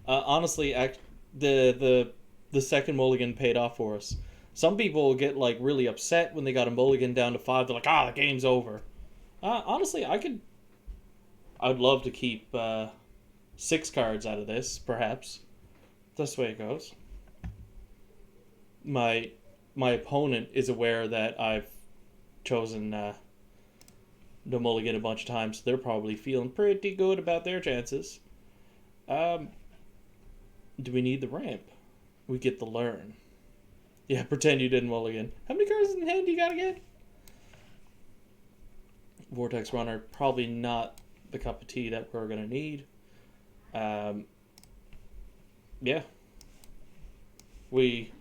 Honestly, the second mulligan paid off for us. Some people get like really upset when they got a mulligan down to 5. They're like, the game's over. Honestly, I'd love to keep 6 cards out of this, perhaps. That's the way it goes. My opponent is aware that I've chosen no mulligan a bunch of times, so they're probably feeling pretty good about their chances. Do we need the ramp? We get the learn. Yeah, pretend you didn't mulligan. How many cards in hand do you got again? Vortex Runner, probably not the cup of tea that we're going to need. Yeah. We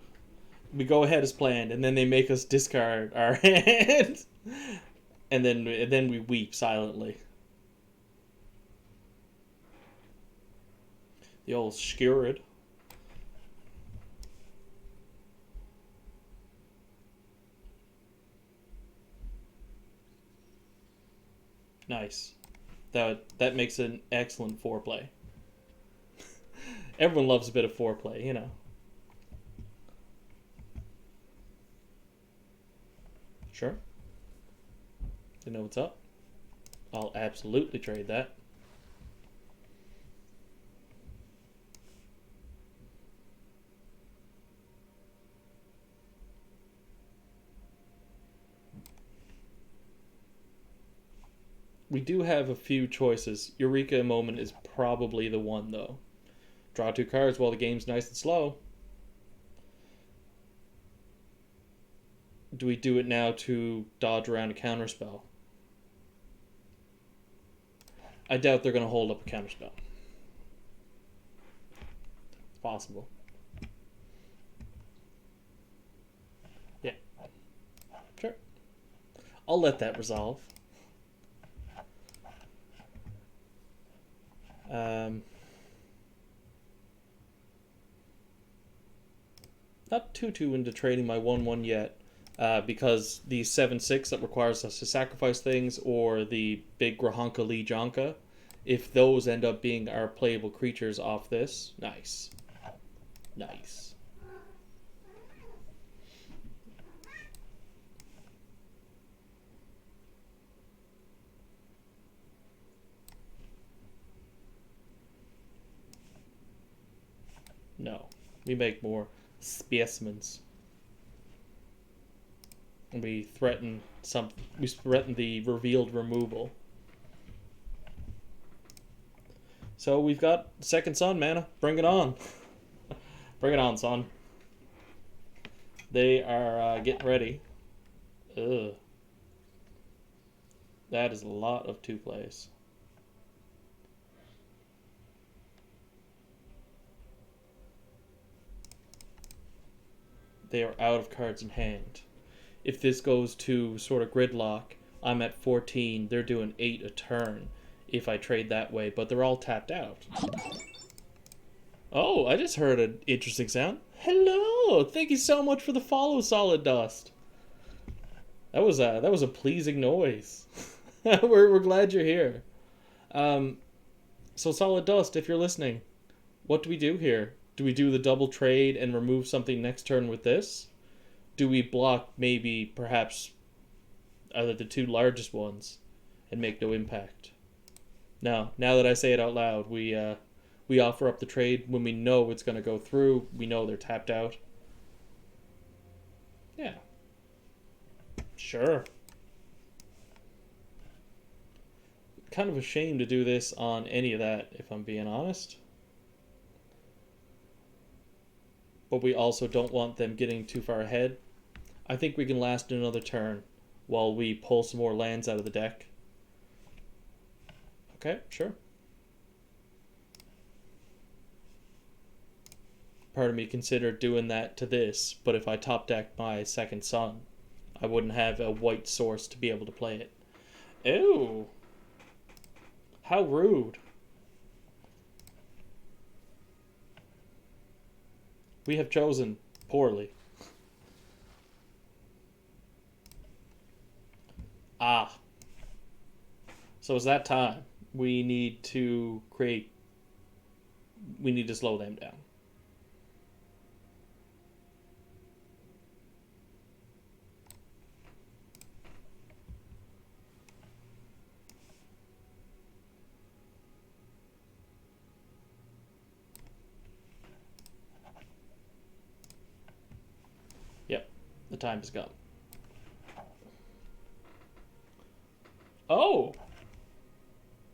go ahead as planned, and then they make us discard our hand. And then we weep silently. The old skewered. Nice. That makes an excellent foreplay. Everyone loves a bit of foreplay, you know. Sure. You know what's up? I'll absolutely trade that. We do have a few choices. Eureka Moment is probably the one, though. Draw 2 cards while the game's nice and slow. Do we do it now to dodge around a counterspell? I doubt they're going to hold up a counterspell. It's possible. Yeah. Sure. I'll let that resolve. Not too into trading my 1/1 yet, because the 7/6 that requires us to sacrifice things, or the big Grahanka Lee Jonka, if those end up being our playable creatures off this, nice. Nice. No. We make more specimens. And we threaten the revealed removal. So we've got Second Son mana. Bring it on. Bring it on, son. They are getting ready. Ugh. That is a lot of 2 plays. They are out of cards in hand. If this goes to sort of gridlock, I'm at 14. They're doing 8 a turn if I trade that way, but they're all tapped out. Oh, I just heard an interesting sound. Hello! Thank you so much for the follow, Solid Dust. That was a pleasing noise. we're glad you're here. So Solid Dust, if you're listening, what do we do here? Do we do the double trade and remove something next turn with this? Do we block maybe, perhaps, either the 2 largest ones and make no impact? No, now that I say it out loud, we offer up the trade when we know it's going to go through. We know they're tapped out. Yeah. Sure. Kind of ashamed to do this on any of that, if I'm being honest. But we also don't want them getting too far ahead. I think we can last another turn while we pull some more lands out of the deck. Okay, sure. Part of me considered doing that to this, but if I top deck my Second Son, I wouldn't have a white source to be able to play it. Ew. How rude. We have chosen poorly. Ah. So it's that time. We need to create... We need to slow them down. Yep. The time has come. Oh!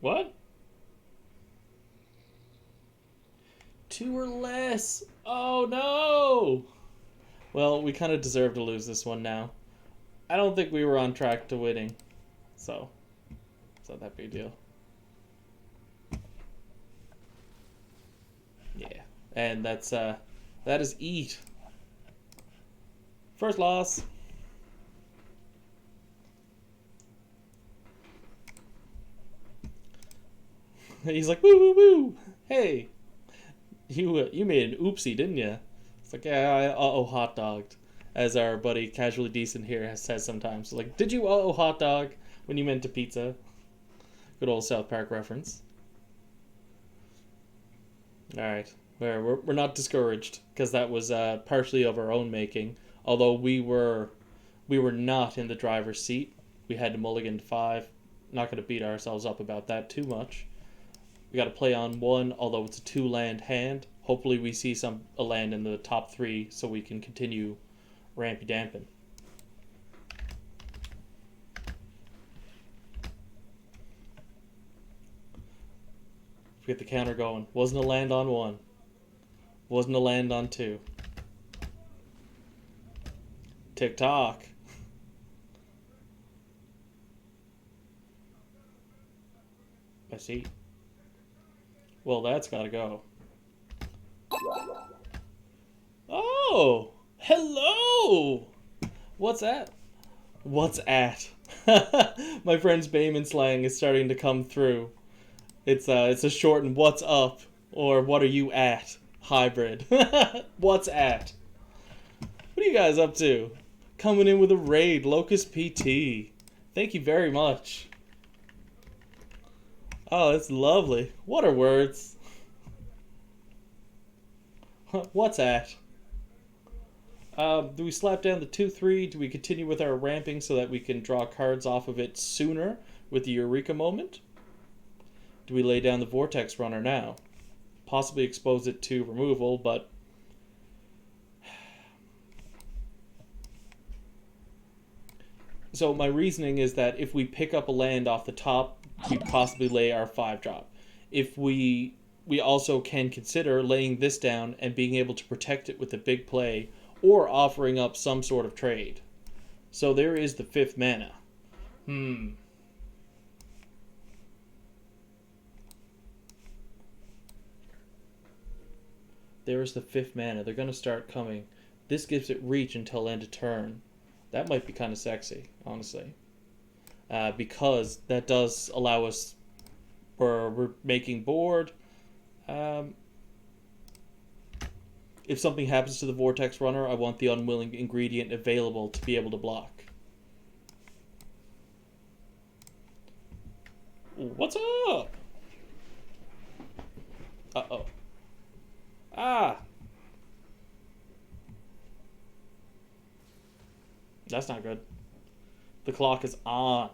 What? 2 or less. Oh no! Well, we kind of deserve to lose this one now. I don't think we were on track to winning. So, it's not that big a deal. Yeah. And that is eat. First loss. He's like, woo woo woo. Hey. You made an oopsie, didn't you? It's like, yeah, I hot dogged, as our buddy Casually Decent here says sometimes. Like, did you hot dog when you meant to pizza? Good old South Park reference. All right, we're not discouraged because that was partially of our own making. Although we were not in the driver's seat. We had to mulligan to 5. Not going to beat ourselves up about that too much. We got to play on 1, although it's a 2-land hand. Hopefully we see a land in the top 3 so we can continue rampy damping. Get the counter going. Wasn't a land on 1. Wasn't a land on 2. Tick tock. I see. Well, that's gotta go. Oh! Hello! What's at? What's at? My friend's Bayman slang is starting to come through. It's a shortened "What's up?" or "What are you at?" hybrid. What's at? What are you guys up to? Coming in with a raid, Locust PT. Thank you very much. Oh, that's lovely. What are words? What's at? Do we slap down the 2-3? Do we continue with our ramping so that we can draw cards off of it sooner with the Eureka moment? Do we lay down the Vortex Runner now? Possibly expose it to removal, but... So my reasoning is that if we pick up a land off the top, we possibly lay our 5-drop. If we also can consider laying this down and being able to protect it with a big play or offering up some sort of trade. So there is the 5th mana. There's the 5th mana. They're going to start coming. This gives it reach until end of turn. That might be kind of sexy, honestly. Because that does allow us, or we're making board. If something happens to the Vortex Runner, I want the unwilling ingredient available to be able to block. What's up? Uh-oh. Ah! That's not good. The clock is on.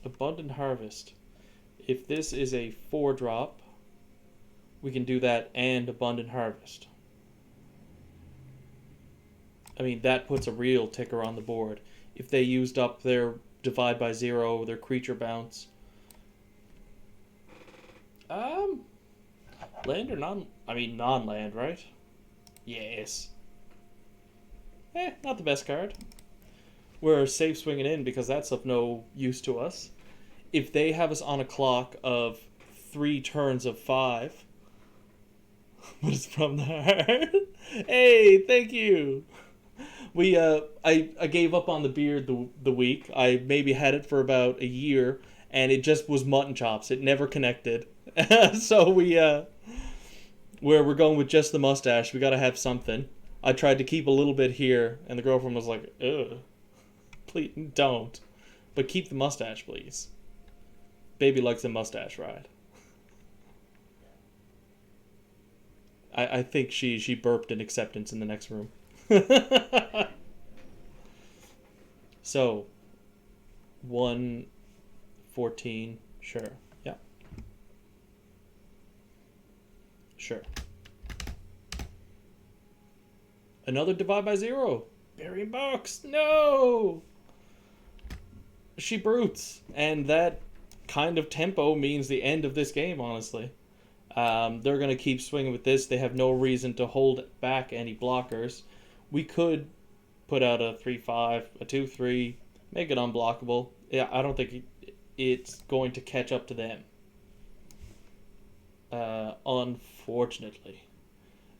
Abundant Harvest. If this is a 4-drop, we can do that and Abundant Harvest. I mean, that puts a real ticker on the board. If they used up their Divide by 0, their creature bounce. Land or non... I mean, non-land, right? Yes. Not the best card. We're safe swinging in because that's of no use to us. If they have us on a clock of 3 turns of 5... But it's from the heart. Hey, thank you. I gave up on the beard the week. I maybe had it for about a year, and it just was mutton chops. It never connected. So where we're going with just the mustache. We gotta have something. I tried to keep a little bit here, and the girlfriend was like, ugh, please don't. But keep the mustache, please. Baby likes a mustache ride. I think she burped in acceptance in the next room. So, 114, sure. Yeah. Sure. Another divide by zero. Burying box. No! She brutes. And that kind of tempo means the end of this game, honestly. They're going to keep swinging with this. They have no reason to hold back any blockers. We could put out a 3-5, a 2-3, make it unblockable. Yeah, I don't think it's going to catch up to them. Unfortunately.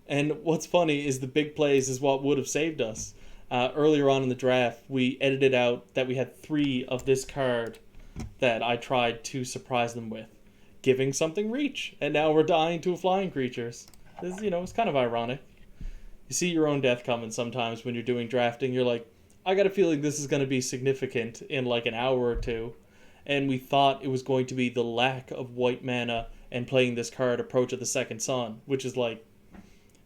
And what's funny is the big plays is what would have saved us. Earlier on in the draft, we edited out that we had 3 of this card that I tried to surprise them with, giving something reach, and now we're dying to flying creatures. This, it's kind of ironic. You see your own death coming sometimes when you're doing drafting. You're like, I got a feeling this is going to be significant in like an hour or two. And we thought it was going to be the lack of white mana and playing this card Approach of the Second Sun, which is like,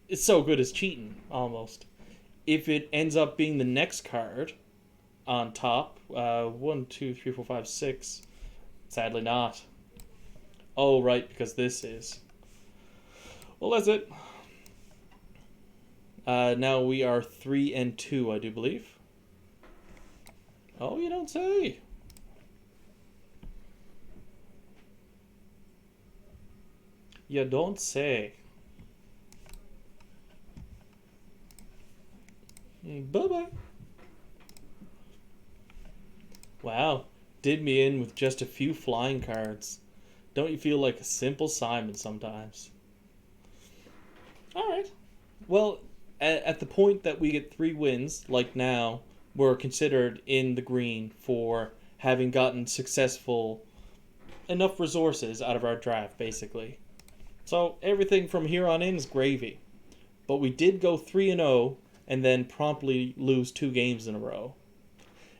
it's so good as cheating, almost. If it ends up being the next card on top, 1, 2, 3, 4, 5, 6, sadly not. Oh, right, because this is. Well, that's it. Now we are 3 and 2, I do believe. Oh, you don't say. You don't say. Bye-bye. Wow. Did me in with just a few flying cards. Don't you feel like a simple Simon sometimes? Alright. Well, at the point that we get 3 wins, like now, we're considered in the green for having gotten successful enough resources out of our draft, basically. So everything from here on in is gravy. But we did go 3-0 and then promptly lose 2 games in a row.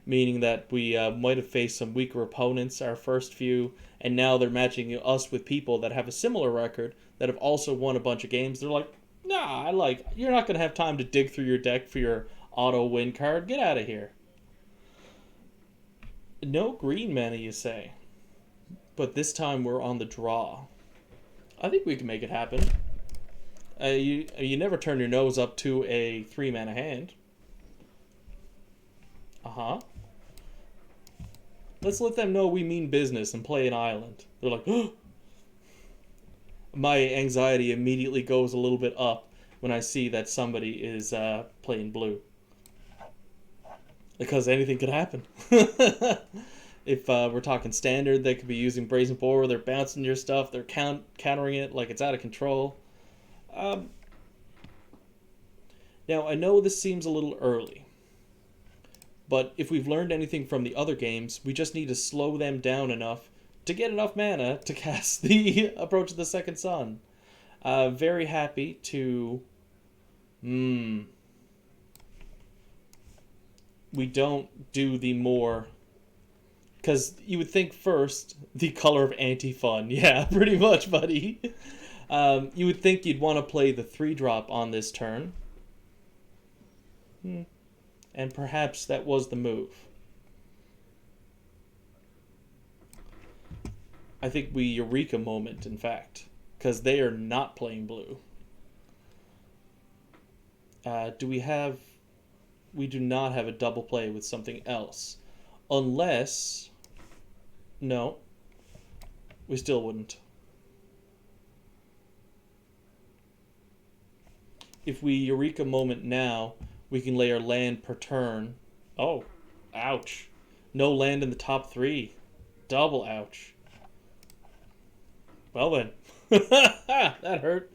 Meaning that we might have faced some weaker opponents our first few, and now they're matching us with people that have a similar record that have also won a bunch of games. They're like, nah, you're not going to have time to dig through your deck for your auto win card. Get out of here. No green mana, you say. But this time we're on the draw. I think we can make it happen. You never turn your nose up to a 3 mana hand. Uh-huh. Let's let them know we mean business and play an island. They're like, oh! My anxiety immediately goes a little bit up when I see that somebody is playing blue. Because anything could happen. If we're talking standard, they could be using Brazen Boar, they're bouncing your stuff, they're countering it like it's out of control. Now, I know this seems a little early. But if we've learned anything from the other games, we just need to slow them down enough to get enough mana to cast the Approach of the Second Sun. Very happy to... We don't do the more... Because you would think first, the color of anti-fun. Yeah, pretty much, buddy. You would think you'd want to play the 3-drop on this turn. And perhaps that was the move. I think we Eureka moment, in fact. Because they are not playing blue. Do we have... We do not have a double play with something else. Unless... No. We still wouldn't. If we Eureka moment now, we can lay our land per turn. Oh, ouch. No land in the top 3. Double ouch. Well then. That hurt.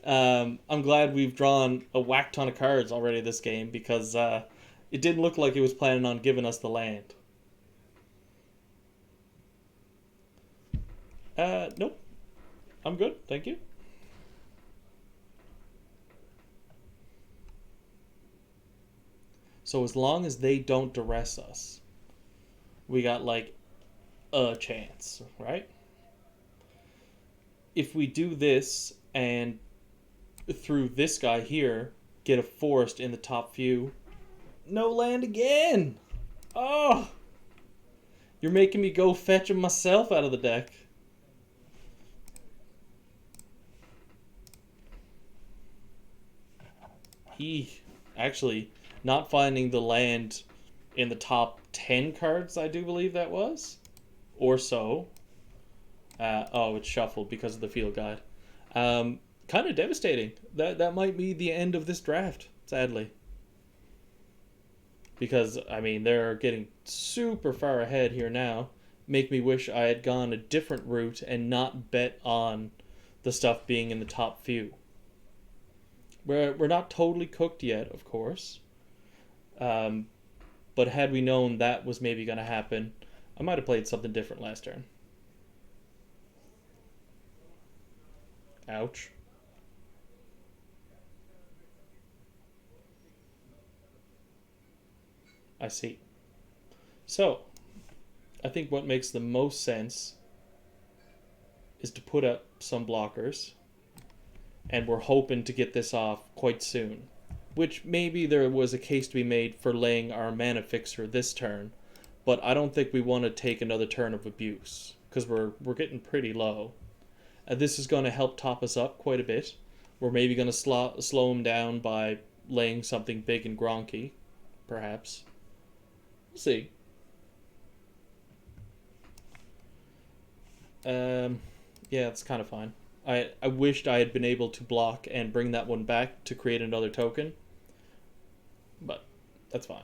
I'm glad we've drawn a whack ton of cards already this game because it didn't look like it was planning on giving us the land. Nope. I'm good, thank you. So as long as they don't duress us, we got like a chance, right? If we do this and through this guy here get a forest in the top few, no land again. Oh, you're making me go fetch him myself out of the deck. He actually not finding the land in the top 10 cards, I do believe that was, or so. Oh, it's shuffled because of the field guide. Kind of devastating. That might be the end of this draft, sadly. Because, I mean, they're getting super far ahead here now. Make me wish I had gone a different route and not bet on the stuff being in the top few. We're not totally cooked yet, of course. But had we known that was maybe going to happen, I might have played something different last turn. Ouch. I see. So, I think what makes the most sense is to put up some blockers, and we're hoping to get this off quite soon. Which maybe there was a case to be made for laying our mana fixer this turn, but I don't think we want to take another turn of abuse because we're getting pretty low. This is going to help top us up quite a bit. We're maybe going to slow him down by laying something big and gronky, perhaps. We'll see. Yeah, it's kind of fine. I wished I had been able to block and bring that one back to create another token, but that's fine.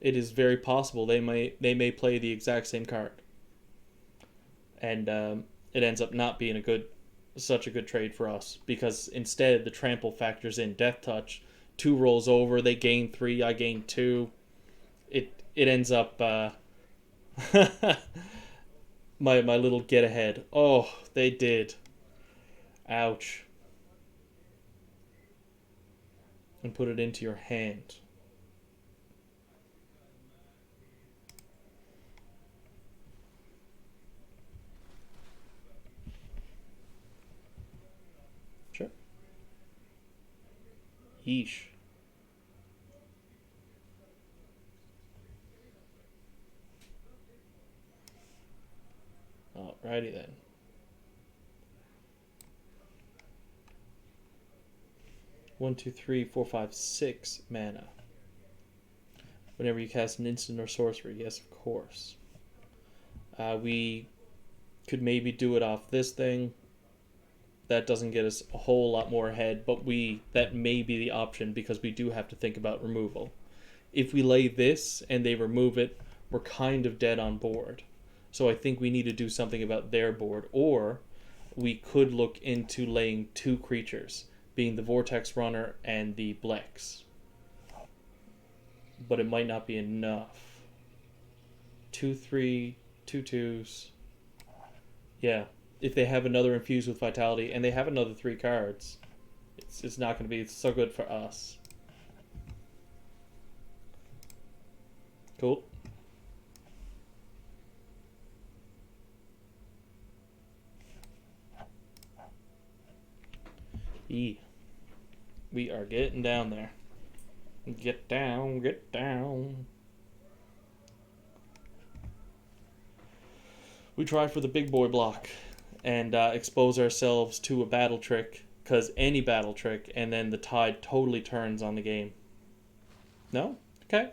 It is very possible they may play the exact same card, and it ends up not being such a good trade for us because instead the trample factors in death touch. 2 rolls over, they gain 3, I gain 2. It ends up my little get ahead. Oh, they did. Ouch. And put it into your hand. Sure. Yeesh. Alrighty then. One, two, three, four, five, 6 mana. Whenever you cast an instant or sorcery, yes, of course. We could maybe do it off this thing. That doesn't get us a whole lot more ahead, but that may be the option because we do have to think about removal. If we lay this and they remove it, we're kind of dead on board. So I think we need to do something about their board, or we could look into laying 2 creatures, being the Vortex Runner and the Blex. But it might not be enough. 2/3, 2/2s. Yeah, if they have another Infused with Vitality and they have another 3 cards, it's not going to be so good for us. Cool. We are getting down there. Get down, get down. We try for the big boy block and expose ourselves to a battle trick, because any battle trick, and then the tide totally turns on the game. No? Okay.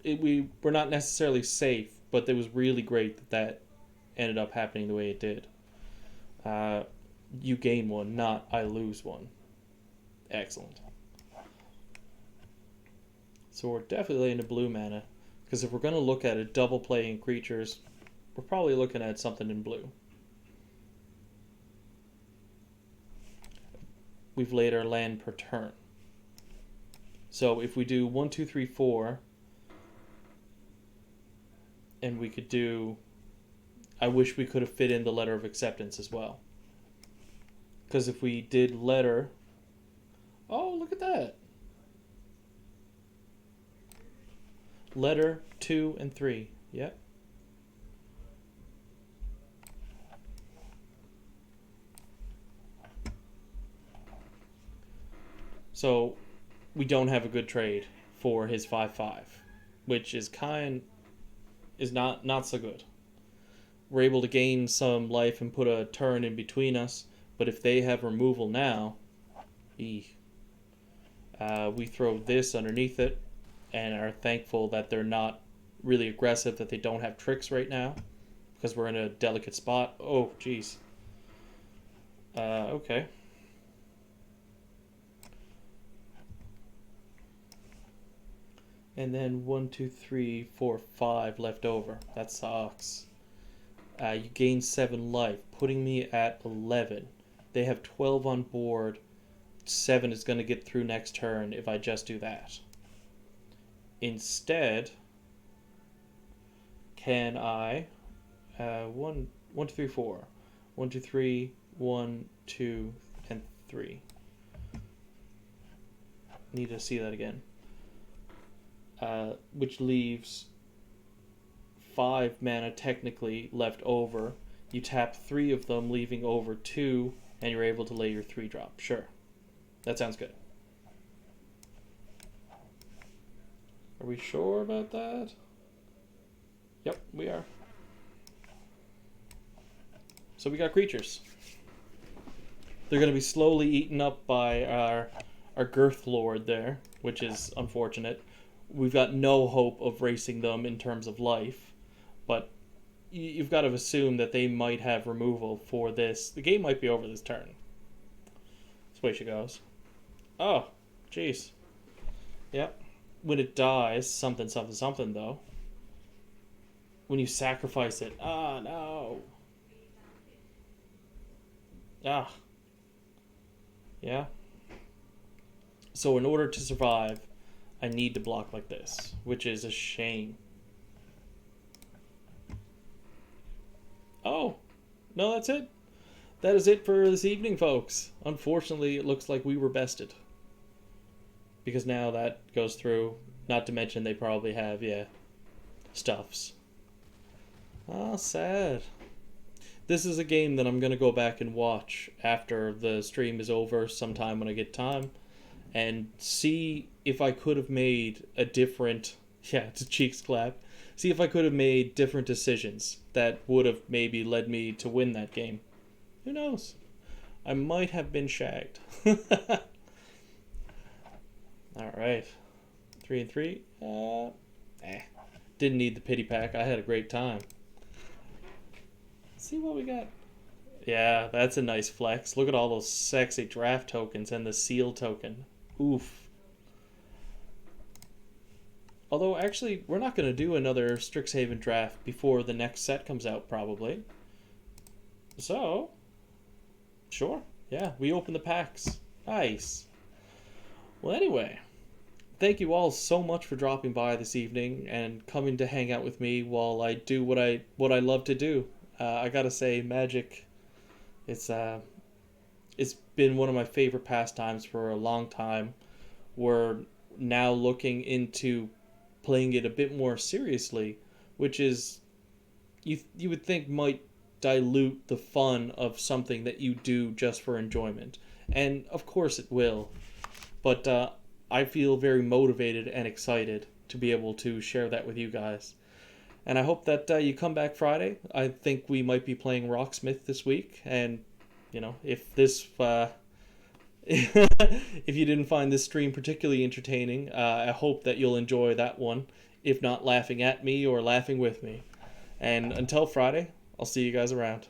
We're not necessarily safe, but it was really great that ended up happening the way it did. You gain 1, not I lose 1. Excellent. So we're definitely into blue mana, because if we're going to look at a double play in creatures, we're probably looking at something in blue. We've laid our land per turn. So if we do 1, 2, 3, 4, And we could do... I wish we could have fit in the letter of acceptance as well. Because if we did letter... Oh, look at that. Letter 2 and 3. Yep. So we don't have a good trade for his 5/5, which is not so good. We're able to gain some life and put a turn in between us, but if they have removal now, we throw this underneath it and are thankful that they're not really aggressive, that they don't have tricks right now, because we're in a delicate spot. Oh, jeez. Okay. And then 1, 2, 3, 4, 5 left over. That sucks. You gain 7 life, putting me at 11. They have 12 on board. 7 is going to get through next turn if I just do that. Instead, can I... 1, 2, 3, 4. 1, 2, 3, 1, 2, and 3. Need to see that again. Which leaves 5 mana technically left over. You tap 3 of them, leaving over 2, and you're able to lay your 3-drop. Sure. That sounds good. Are we sure about that? Yep, we are. So we got creatures. They're going to be slowly eaten up by our Girth Lord there, which is unfortunate. We've got no hope of racing them in terms of life, but you've got to assume that they might have removal for this. The game might be over this turn. That's the way she goes. Oh, jeez. Yep. When it dies, something, something, something, though. When you sacrifice it. Ah, no. Ah. Yeah. So in order to survive, I need to block like this, which is a shame. Oh, no, that's it. That is it for this evening, folks. Unfortunately, it looks like we were bested. Because now that goes through, not to mention they probably have, stuffs. Ah, sad. This is a game that I'm going to go back and watch after the stream is over sometime when I get time, and see if I could have made a different, it's a cheeks clap, see if I could have made different decisions that would have maybe led me to win that game. Who knows? I might have been shagged. Alright. 3 and 3. Didn't need the pity pack. I had a great time. Let's see what we got. Yeah, that's a nice flex. Look at all those sexy draft tokens and the seal token. Oof. Although, actually, we're not going to do another Strixhaven Draft before the next set comes out, probably. So, sure. Yeah, we open the packs. Nice. Well, anyway, thank you all so much for dropping by this evening and coming to hang out with me while I do what I love to do. I gotta say, Magic, it's been one of my favorite pastimes for a long time. We're now looking into playing it a bit more seriously, which is you would think might dilute the fun of something that you do just for enjoyment. And of course it will. But I feel very motivated and excited to be able to share that with you guys. And I hope that you come back Friday. I think we might be playing Rocksmith this week. And, if this... if you didn't find this stream particularly entertaining, I hope that you'll enjoy that one. If not laughing at me or laughing with me. And until Friday, I'll see you guys around.